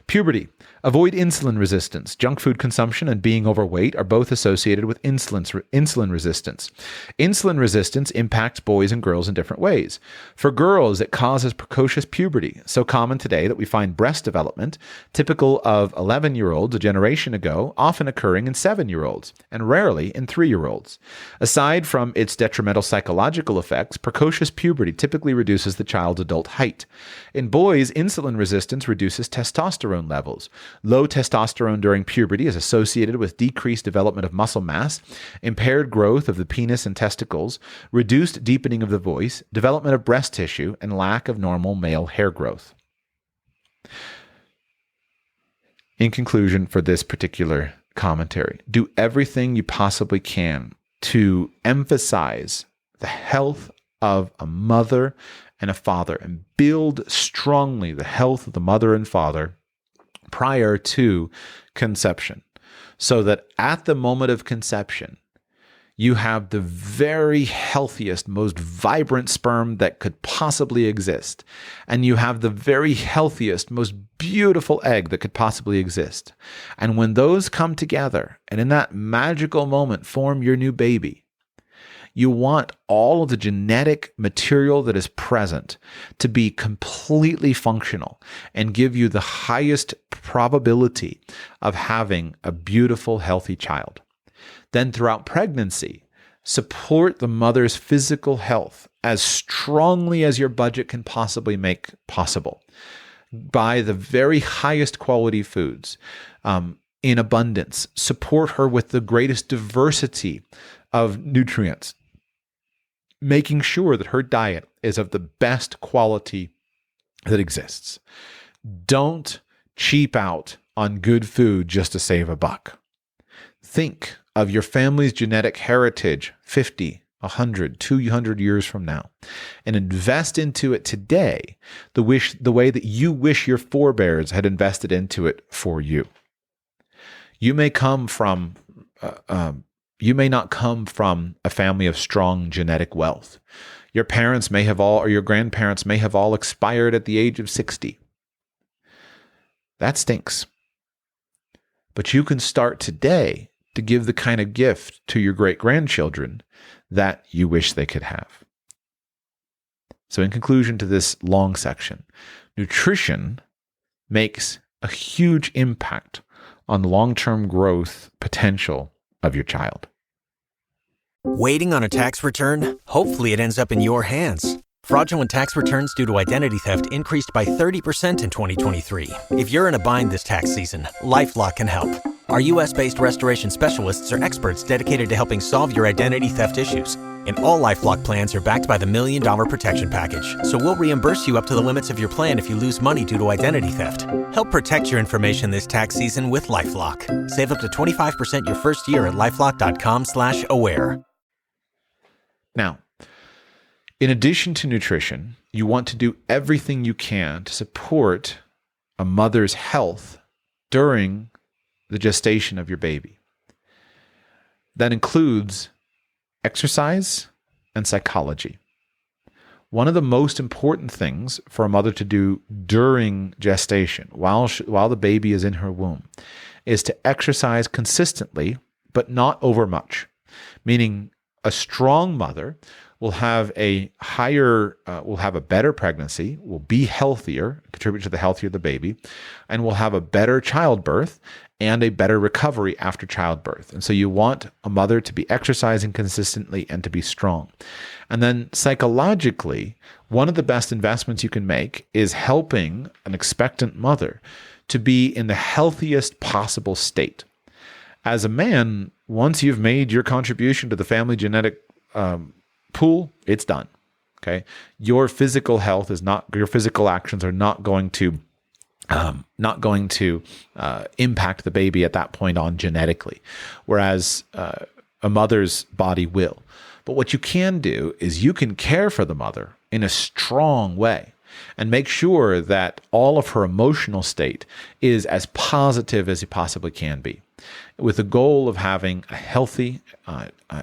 Puberty. Avoid insulin resistance. Junk food consumption and being overweight are both associated with insulin resistance. Insulin resistance impacts boys and girls in different ways. For girls, it causes precocious puberty, so common today that we find breast development, typical of 11-year-olds a generation ago, often occurring in 7-year-olds, and rarely in 3-year-olds. Aside from its detrimental psychological effects, precocious puberty typically reduces the child's adult height. In boys, insulin resistance reduces testosterone levels. Low testosterone during puberty is associated with decreased development of muscle mass, impaired growth of the penis and testicles, reduced deepening of the voice, development of breast tissue, and lack of normal male hair growth. In conclusion, for this particular commentary, do everything you possibly can to emphasize the health of a mother and a father, and build strongly the health of the mother and father prior to conception, so that at the moment of conception, You have the very healthiest, most vibrant sperm that could possibly exist. And you have the very healthiest, most beautiful egg that could possibly exist. And when those come together and in that magical moment form your new baby, you want all of the genetic material that is present to be completely functional and give you the highest probability of having a beautiful, healthy child. Then throughout pregnancy, support the mother's physical health as strongly as your budget can possibly make possible. Buy the very highest quality foods in abundance. Support her with the greatest diversity of nutrients, making sure that her diet is of the best quality that exists. Don't cheap out on good food just to save a buck. Think of your family's genetic heritage 50, 100, 200 years from now, and invest into it today the way that you wish your forebears had invested into it for you. You may come from, you may not come from a family of strong genetic wealth. Your parents may have all, or your grandparents may have all expired at the age of 60. That stinks. But you can start today to give the kind of gift to your great-grandchildren that you wish they could have. So in conclusion to this long section, nutrition makes a huge impact on the long-term growth potential of your child. Waiting on a tax return? Hopefully it ends up in your hands. Fraudulent tax returns due to identity theft increased by 30% in 2023. If you're in a bind this tax season, LifeLock can help. Our U.S.-based restoration specialists are experts dedicated to helping solve your identity theft issues. And all LifeLock plans are backed by the $1 Million Protection Package. So we'll reimburse you up to the limits of your plan if you lose money due to identity theft. Help protect your information this tax season with LifeLock. Save up to 25% your first year at LifeLock.com/aware. Now, in addition to nutrition, you want to do everything you can to support a mother's health during the gestation of your baby. That includes exercise and psychology. One of the most important things for a mother to do during gestation, while the baby is in her womb, is to exercise consistently, but not overmuch. Meaning, a strong mother will have a better pregnancy, will be healthier, contribute to the healthier the baby, and will have a better childbirth and a better recovery after childbirth. And so you want a mother to be exercising consistently and to be strong. And then psychologically, one of the best investments you can make is helping an expectant mother to be in the healthiest possible state. As a man, once you've made your contribution to the family genetic pool, it's done. Okay, your physical health is not, your physical actions are not going to impact the baby at that point on genetically, whereas a mother's body will. But what you can do is you can care for the mother in a strong way and make sure that all of her emotional state is as positive as it possibly can be, with the goal of having a healthy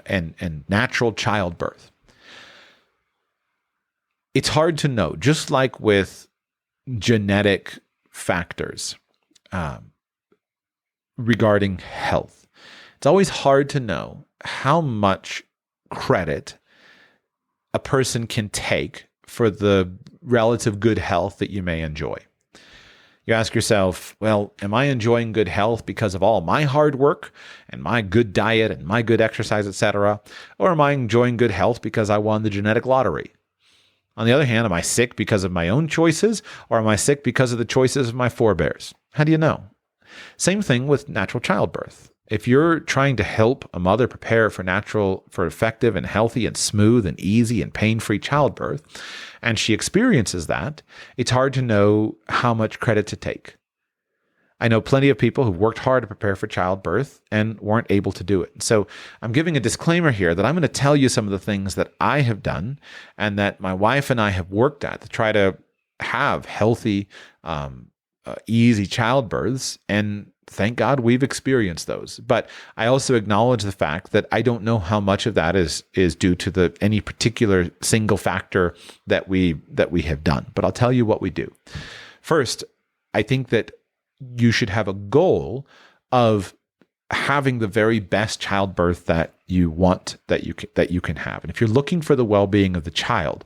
and natural childbirth. It's hard to know, just like with genetic factors regarding health. It's always hard to know how much credit a person can take for the relative good health that you may enjoy. You ask yourself, well, am I enjoying good health because of all my hard work and my good diet and my good exercise, etc.? Or am I enjoying good health because I won the genetic lottery? On the other hand, am I sick because of my own choices, or am I sick because of the choices of my forebears? How do you know? Same thing with natural childbirth. If you're trying to help a mother prepare for effective and healthy and smooth and easy and pain-free childbirth, and she experiences that, it's hard to know how much credit to take. I know plenty of people who worked hard to prepare for childbirth and weren't able to do it. So I'm giving a disclaimer here that I'm going to tell you some of the things that I have done and that my wife and I have worked at to try to have healthy easy childbirths, and thank God we've experienced those. But I also acknowledge the fact that I don't know how much of that is due to any particular single factor that we have done. But I'll tell you what we do. First, I think that you should have a goal of having the very best childbirth that you want, that you can have. And if you're looking for the well-being of the child,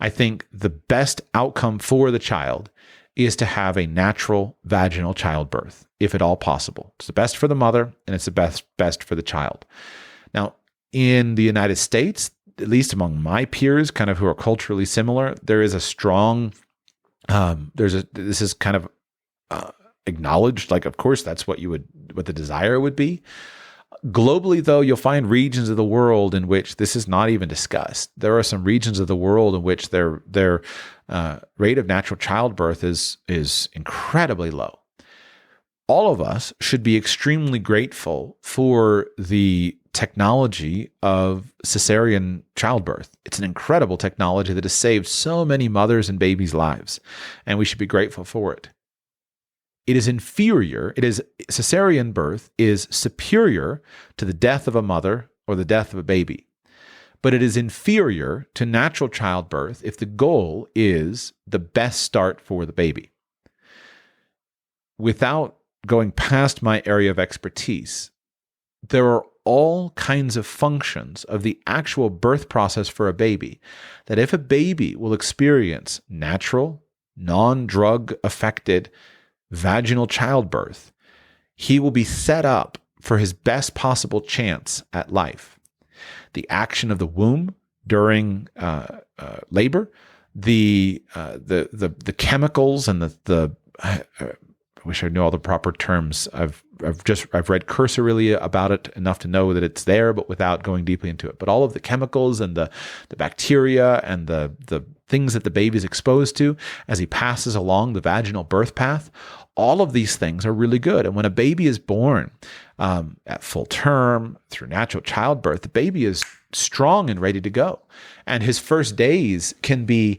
I think the best outcome for the child is to have a natural vaginal childbirth, if at all possible. It's the best for the mother, and it's the best for the child. Now, in the United States, at least among my peers, kind of who are culturally similar, there is a strong, this is kind of acknowledged, like, of course, that's what the desire would be. Globally, though, you'll find regions of the world in which this is not even discussed. There are some regions of the world in which their rate of natural childbirth is incredibly low. All of us should be extremely grateful for the technology of cesarean childbirth. It's an incredible technology that has saved so many mothers and babies' lives, and we should be grateful for it. Cesarean birth is superior to the death of a mother or the death of a baby. But it is inferior to natural childbirth if the goal is the best start for the baby. Without going past my area of expertise, there are all kinds of functions of the actual birth process for a baby that if a baby will experience natural, non-drug affected vaginal childbirth, he will be set up for his best possible chance at life. The action of the womb during labor, the chemicals and the I wish I knew all the proper terms. I've read cursorily about it enough to know that it's there, but without going deeply into it. But all of the chemicals and the bacteria and the things that the baby is exposed to as he passes along the vaginal birth path, all of these things are really good. And when a baby is born at full term through natural childbirth, the baby is strong and ready to go. And his first days can be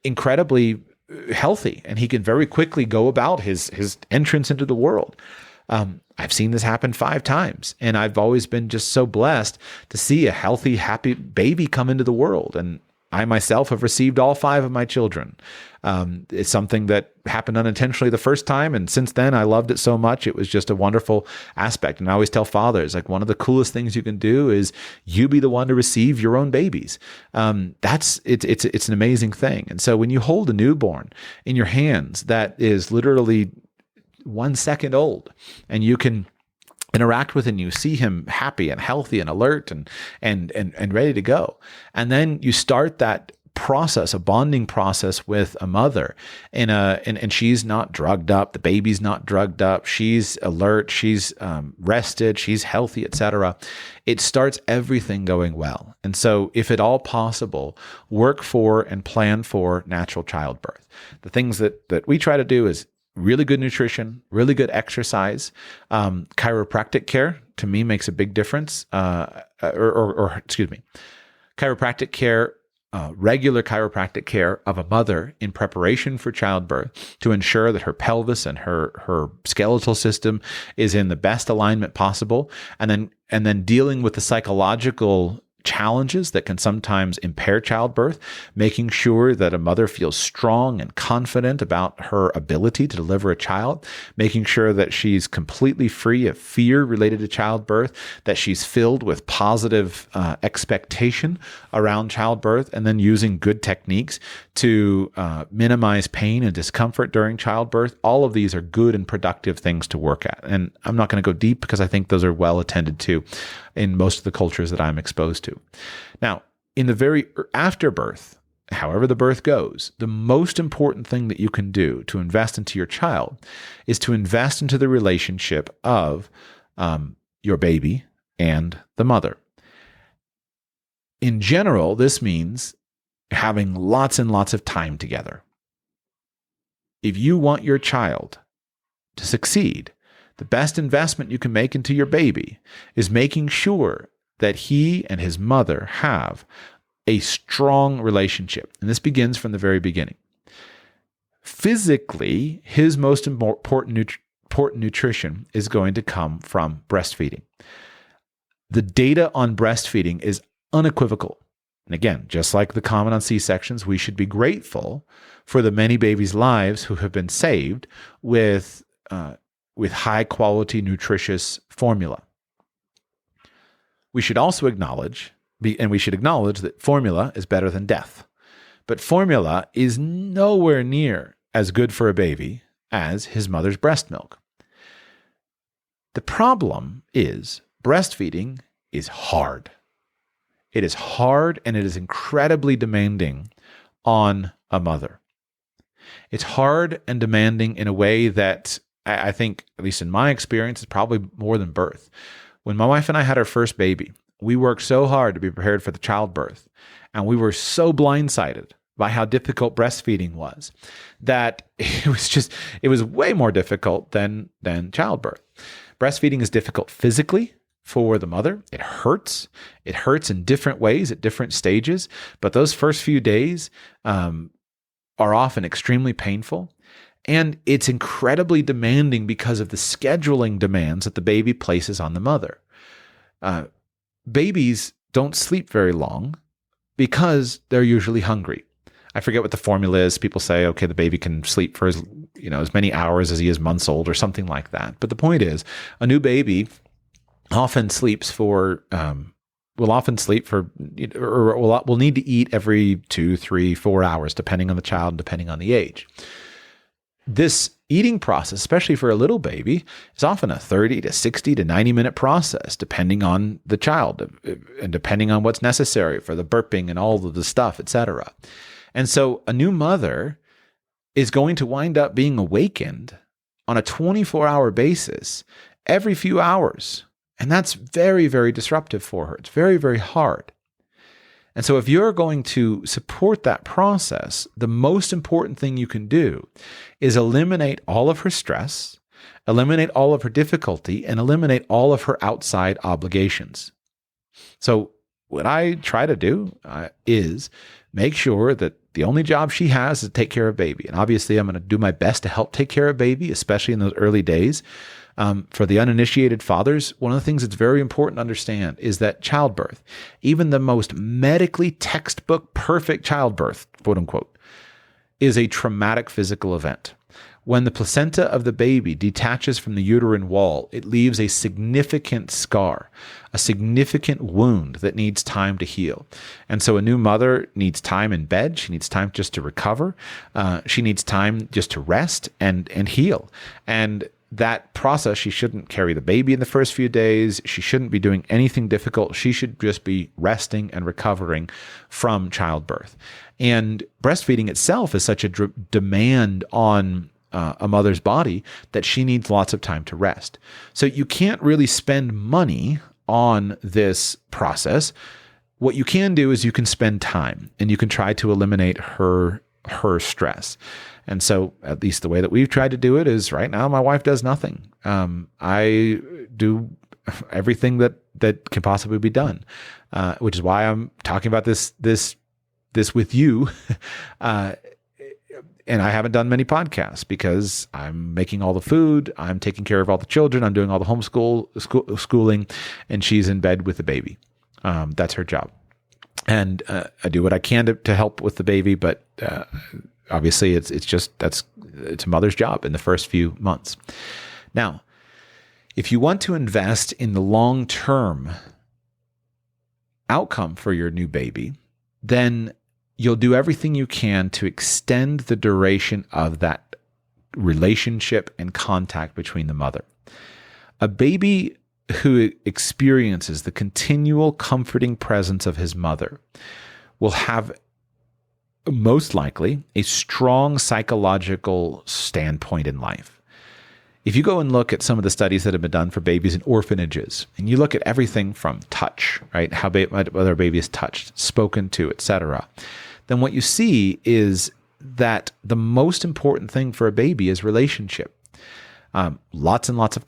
incredibly healthy, and he can very quickly go about his entrance into the world. I've seen this happen 5 times, and I've always been just so blessed to see a healthy, happy baby come into the world. And I myself have received all 5 of my children. It's something that happened unintentionally the first time, and since then I loved it so much. It was just a wonderful aspect. And I always tell fathers, like, one of the coolest things you can do is you be the one to receive your own babies. It's an amazing thing. And so when you hold a newborn in your hands that is literally 1 second old, and you can interact with, and you see him happy and healthy and alert and ready to go. And then you start that process, a bonding process with a mother, and she's not drugged up, the baby's not drugged up, she's alert, she's rested, she's healthy, etc. It starts everything going well. And so if at all possible, work for and plan for natural childbirth. The things that we try to do is really good nutrition, really good exercise, chiropractic care to me makes a big difference. Chiropractic care, regular chiropractic care of a mother in preparation for childbirth to ensure that her pelvis and her skeletal system is in the best alignment possible, and then dealing with the psychological challenges that can sometimes impair childbirth, making sure that a mother feels strong and confident about her ability to deliver a child, making sure that she's completely free of fear related to childbirth, that she's filled with positive expectation around childbirth, and then using good techniques to minimize pain and discomfort during childbirth. All of these are good and productive things to work at. And I'm not going to go deep because I think those are well attended to in most of the cultures that I'm exposed to. Now, in the very after birth, however the birth goes, the most important thing that you can do to invest into your child is to invest into the relationship of your baby and the mother. In general, this means having lots and lots of time together. If you want your child to succeed, the best investment you can make into your baby is making sure that he and his mother have a strong relationship. And this begins from the very beginning. Physically, his most important nutrition is going to come from breastfeeding. The data on breastfeeding is unequivocal. And again, just like the comment on C-sections, we should be grateful for the many babies' lives who have been saved with high-quality, nutritious formula. We should also acknowledge that formula is better than death. But formula is nowhere near as good for a baby as his mother's breast milk. The problem is breastfeeding is hard. It is hard and it is incredibly demanding on a mother. It's hard and demanding in a way that I think, at least in my experience, is probably more than birth. When my wife and I had our first baby, we worked so hard to be prepared for the childbirth, and we were so blindsided by how difficult breastfeeding was that it was way more difficult than childbirth. Breastfeeding is difficult physically for the mother. It hurts. It hurts in different ways at different stages, but those first few days are often extremely painful. And it's incredibly demanding because of the scheduling demands that the baby places on the mother. Babies don't sleep very long because they're usually hungry. I forget what the formula is. People say, okay, the baby can sleep for as many hours as he is months old or something like that. But the point is, a new baby often sleeps will need to eat every 2, 3, 4 hours, depending on the child, depending on the age. This eating process, especially for a little baby, is often a 30 to 60 to 90-minute process, depending on the child and depending on what's necessary for the burping and all of the stuff, etc. And so a new mother is going to wind up being awakened on a 24-hour basis every few hours. And that's very, very disruptive for her. It's very, very hard. And so if you're going to support that process, the most important thing you can do is eliminate all of her stress, eliminate all of her difficulty, and eliminate all of her outside obligations. So what I try to do is make sure that the only job she has is to take care of baby. And obviously I'm going to do my best to help take care of baby, especially in those early days. For the uninitiated fathers, one of the things that's very important to understand is that childbirth, even the most medically textbook perfect childbirth, quote unquote, is a traumatic physical event. When the placenta of the baby detaches from the uterine wall, it leaves a significant scar, a significant wound that needs time to heal. And so a new mother needs time in bed. She needs time just to recover. She needs time just to rest and heal. And that process, she shouldn't carry the baby in the first few days. She shouldn't be doing anything difficult. She should just be resting and recovering from childbirth. And breastfeeding itself is such a demand on a mother's body that she needs lots of time to rest. So you can't really spend money on this process. What you can do is you can spend time and you can try to eliminate her stress. And so at least the way that we've tried to do it is right now my wife does nothing. I do everything that can possibly be done, which is why I'm talking about this with you. And I haven't done many podcasts because I'm making all the food, I'm taking care of all the children, I'm doing all the schooling, and she's in bed with the baby. That's her job. And I do what I can to help with the baby, but obviously it's a mother's job in the first few months. Now, if you want to invest in the long-term outcome for your new baby, then you'll do everything you can to extend the duration of that relationship and contact between the mother. A baby who experiences the continual comforting presence of his mother will have most likely a strong psychological standpoint in life. If you go and look at some of the studies that have been done for babies in orphanages, and you look at everything from touch, right, how whether a baby is touched, spoken to, etc., then what you see is that the most important thing for a baby is relationship. Lots and lots of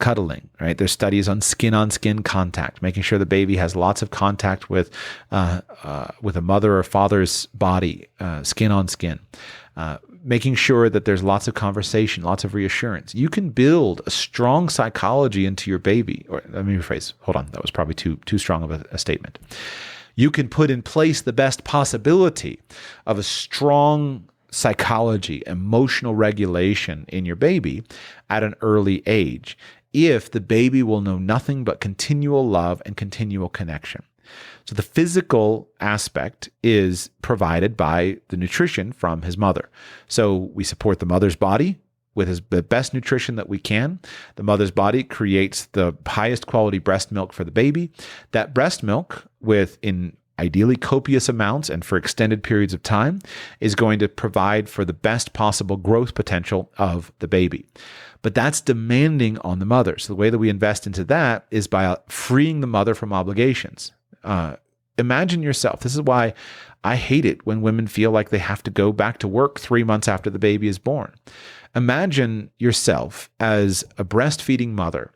cuddling, right? There's studies on skin contact, making sure the baby has lots of contact with a mother or father's body, skin on skin. Making sure that there's lots of conversation, lots of reassurance. You can build a strong psychology into your baby. Or let me rephrase. Hold on, that was probably too strong of a statement. You can put in place the best possibility of a strong psychology, emotional regulation in your baby at an early age, if the baby will know nothing but continual love and continual connection. So the physical aspect is provided by the nutrition from his mother. So we support the mother's body with the best nutrition that we can. The mother's body creates the highest quality breast milk for the baby. That breast milk, in ideally copious amounts and for extended periods of time, is going to provide for the best possible growth potential of the baby. But that's demanding on the mother. So the way that we invest into that is by freeing the mother from obligations. Imagine yourself. This is why I hate it when women feel like they have to go back to work 3 months after the baby is born. Imagine yourself as a breastfeeding mother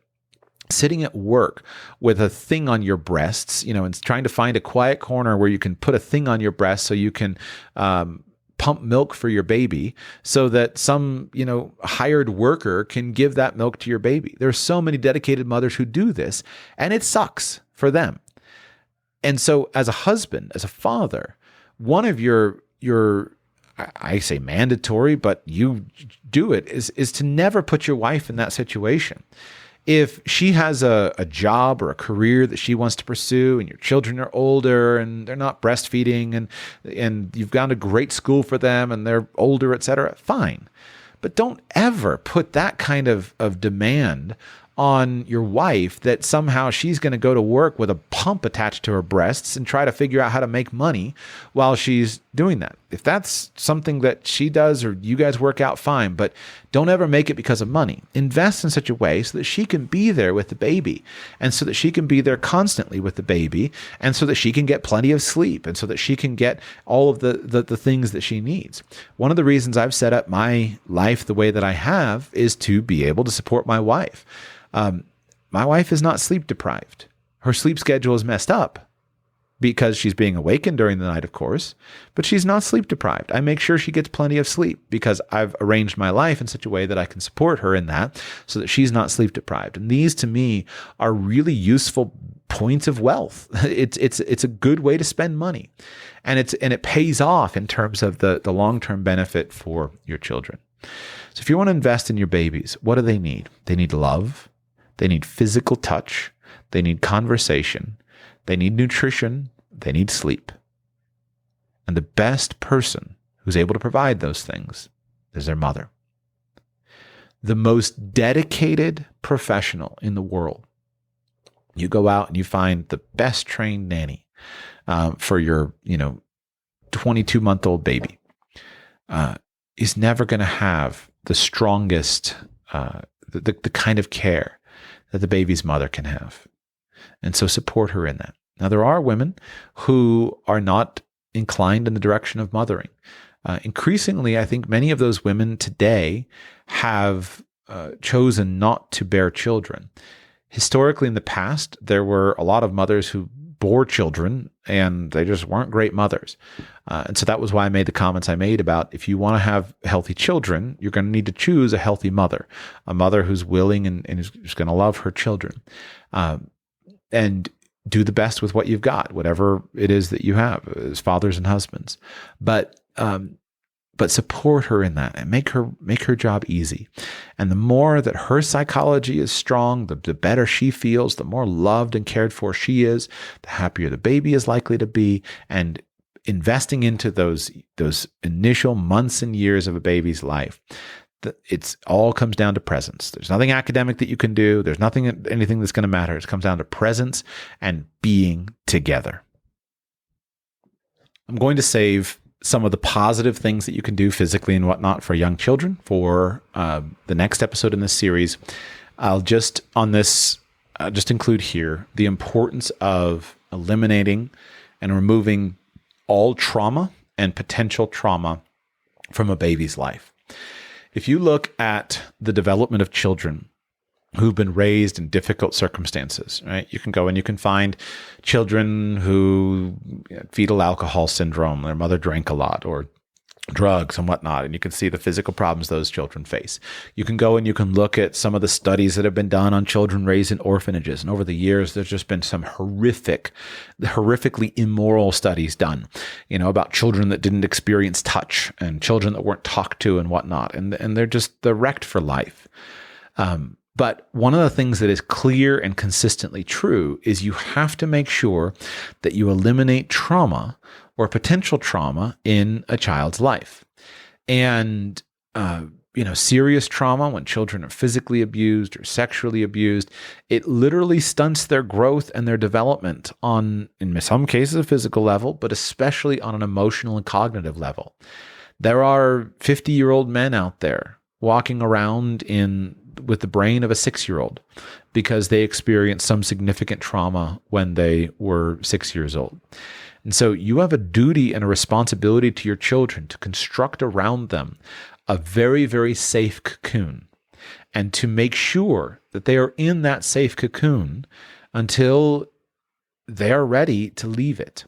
sitting at work with a thing on your breasts, and trying to find a quiet corner where you can put a thing on your breast so you can pump milk for your baby, so that some, hired worker can give that milk to your baby. There are so many dedicated mothers who do this, and it sucks for them. And so as a husband, as a father, one of your I say mandatory, but you do it, is to never put your wife in that situation. If she has a job or a career that she wants to pursue, and your children are older and they're not breastfeeding, and you've gone to great school for them and they're older, et cetera, fine. But don't ever put that kind of demand on your wife that somehow she's going to go to work with a pump attached to her breasts and try to figure out how to make money while she's doing that. If that's something that she does or you guys work out, fine, but don't ever make it because of money. Invest in such a way so that she can be there with the baby, and so that she can be there constantly with the baby, and so that she can get plenty of sleep, and so that she can get all of the things that she needs. One of the reasons I've set up my life the way that I have is to be able to support my wife. My wife is not sleep deprived. Her sleep schedule is messed up because she's being awakened during the night, of course, but she's not sleep deprived. I make sure she gets plenty of sleep because I've arranged my life in such a way that I can support her in that, so that she's not sleep deprived. And these, to me, are really useful points of wealth. It's a good way to spend money, and it pays off in terms of the long-term benefit for your children. So if you want to invest in your babies, what do they need? They need love. They need physical touch. They need conversation. They need nutrition. They need sleep. And the best person who's able to provide those things is their mother. The most dedicated professional in the world. You go out and you find the best trained nanny for your 22-month-old baby. Is never going to have the strongest, the kind of care that the baby's mother can have. And so support her in that. Now, there are women who are not inclined in the direction of mothering. Increasingly, I think many of those women today have chosen not to bear children. Historically, in the past, there were a lot of mothers who bore children and they just weren't great mothers. And so that was why I made the comments I made about, if you want to have healthy children, you're going to need to choose a healthy mother, a mother who's willing and is going to love her children, and do the best with what you've got, whatever it is that you have as fathers and husbands. But support her in that and make her job easy. And the more that her psychology is strong, the better she feels, the more loved and cared for she is, the happier the baby is likely to be. And investing into those initial months and years of a baby's life, it's all comes down to presence. There's nothing academic that you can do. There's anything that's going to matter. It comes down to presence and being together. I'm going to save some of the positive things that you can do physically and whatnot for young children for the next episode in this series. I'll just include here the importance of eliminating and removing all trauma and potential trauma from a baby's life. If you look at the development of children, who've been raised in difficult circumstances, right? You can go and you can find children who fetal alcohol syndrome, their mother drank a lot, or drugs and whatnot, and you can see the physical problems those children face. You can go and you can look at some of the studies that have been done on children raised in orphanages, and over the years, there's just been some horrifically immoral studies done, about children that didn't experience touch and children that weren't talked to and whatnot, and they're wrecked for life. But one of the things that is clear and consistently true is you have to make sure that you eliminate trauma or potential trauma in a child's life. And, serious trauma, when children are physically abused or sexually abused, it literally stunts their growth and their development on, in some cases, a physical level, but especially on an emotional and cognitive level. There are 50-year-old men out there walking around with the brain of a 6-year-old because they experienced some significant trauma when they were 6 years old. And so you have a duty and a responsibility to your children to construct around them a very, very safe cocoon, and to make sure that they are in that safe cocoon until they are ready to leave it.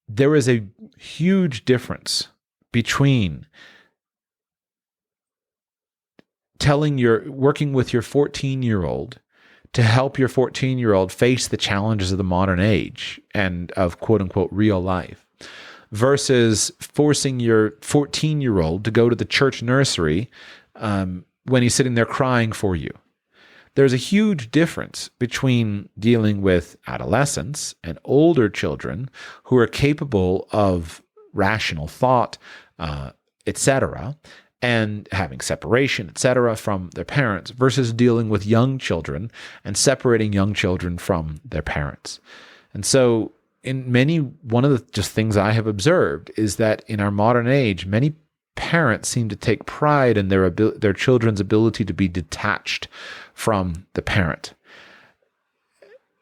There is a huge difference between working with your 14-year-old to help your 14-year-old face the challenges of the modern age and of quote-unquote real life, versus forcing your 14-year-old to go to the church nursery when he's sitting there crying for you. There's a huge difference between dealing with adolescents and older children who are capable of rational thought, etc., and having separation, etc., from their parents, versus dealing with young children and separating young children from their parents. And so one of the just things I have observed is that in our modern age, many parents seem to take pride in their children's ability to be detached from the parent.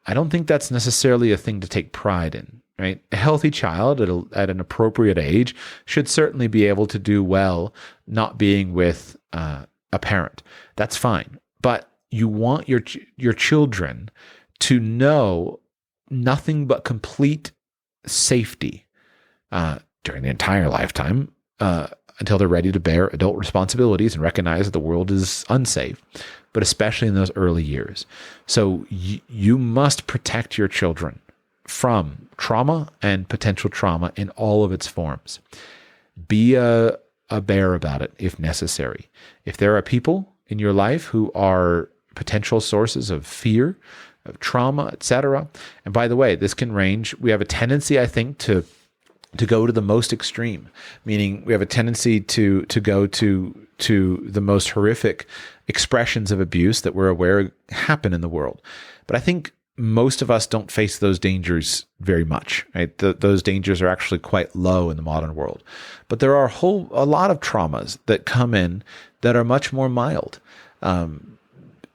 I don't think that's necessarily a thing to take pride in. Right? A healthy child at an appropriate age should certainly be able to do well not being with a parent. That's fine. But you want your children to know nothing but complete safety during the entire lifetime until they're ready to bear adult responsibilities and recognize that the world is unsafe, but especially in those early years. So you must protect your children from trauma and potential trauma in all of its forms. Be a bear about it if necessary. If there are people in your life who are potential sources of fear, of trauma, etc. And by the way, this can range. We have a tendency, I think, to go to the most extreme, meaning we have a tendency to go to the most horrific expressions of abuse that we're aware happen in the world. But I think most of us don't face those dangers very much, right? Those dangers are actually quite low in the modern world. But there are a lot of traumas that come in that are much more mild.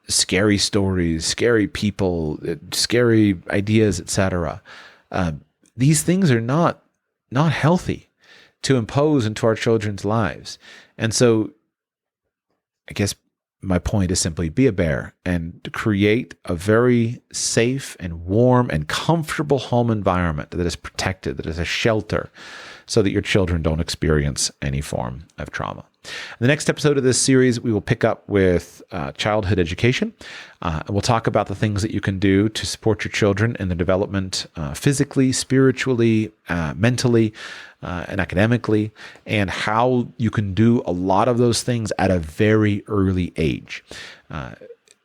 Scary stories, scary people, scary ideas, etc. These things are not healthy to impose into our children's lives. And so I guess my point is simply be a bear and create a very safe and warm and comfortable home environment that is protected, that is a shelter, so that your children don't experience any form of trauma. In the next episode of this series, we will pick up with childhood education. And we'll talk about the things that you can do to support your children in their development physically, spiritually, mentally, and academically, and how you can do a lot of those things at a very early age.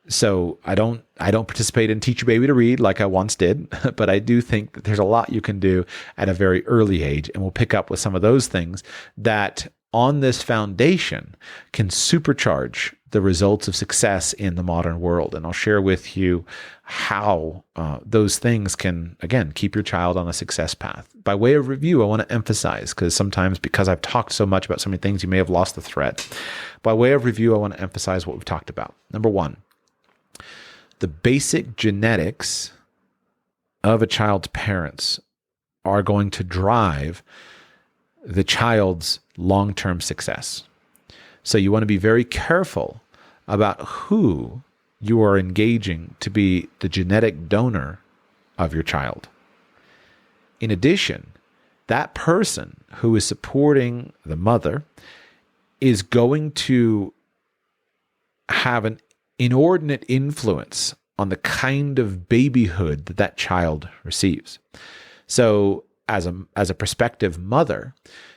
So I don't participate in Teach Your Baby to Read like I once did, but I do think that there's a lot you can do at a very early age, and we'll pick up with some of those things that on this foundation can supercharge the results of success in the modern world. And I'll share with you how those things can, again, keep your child on a success path. By way of review, I want to emphasize, because sometimes because I've talked so much about so many things, you may have lost the thread. By way of review, I want to emphasize what we've talked about. Number one, the basic genetics of a child's parents are going to drive the child's long-term success. So you want to be very careful about who you are engaging to be the genetic donor of your child. In addition, that person who is supporting the mother is going to have an inordinate influence on the kind of babyhood that that child receives. So as a prospective mother,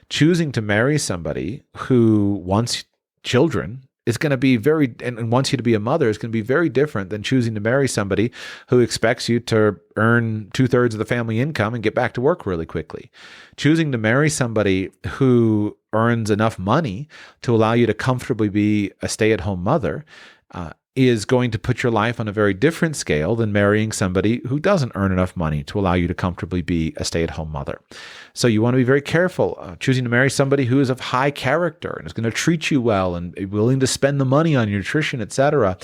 choosing to marry somebody who wants children is going to be and wants you to be a mother is going to be very different than choosing to marry somebody who expects you to earn 2/3 of the family income and get back to work really quickly. Choosing to marry somebody who earns enough money to allow you to comfortably be a stay-at-home mother is going to put your life on a very different scale than marrying somebody who doesn't earn enough money to allow you to comfortably be a stay-at-home mother. So you want to be very careful choosing to marry somebody who is of high character and is going to treat you well and be willing to spend the money on your nutrition, etc.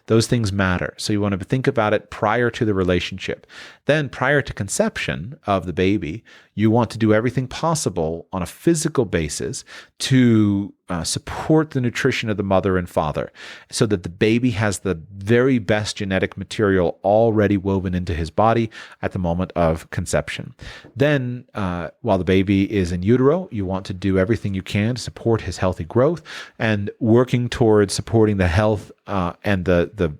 Those things matter. So you want to think about it prior to the relationship. Then prior to conception of the baby, you want to do everything possible on a physical basis to support the nutrition of the mother and father so that the baby has the very best genetic material already woven into his body at the moment of conception. Then while the baby is in utero, you want to do everything you can to support his healthy growth and working towards supporting the health and the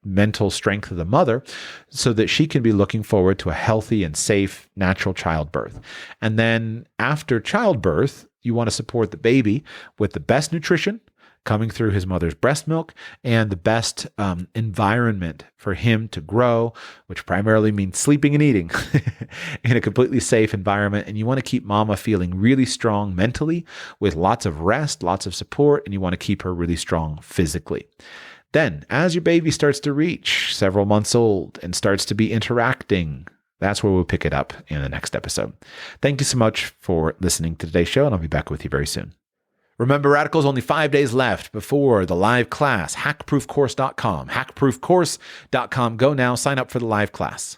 mental strength of the mother so that she can be looking forward to a healthy and safe natural childbirth. And then after childbirth, you want to support the baby with the best nutrition coming through his mother's breast milk and the best environment for him to grow, which primarily means sleeping and eating in a completely safe environment. And you want to keep mama feeling really strong mentally with lots of rest, lots of support, and you want to keep her really strong physically. Then, as your baby starts to reach several months old and starts to be interacting, that's where we'll pick it up in the next episode. Thank you so much for listening to today's show, and I'll be back with you very soon. Remember, Radicals, only 5 days left before the live class, hackproofcourse.com. Hackproofcourse.com. Go now, sign up for the live class.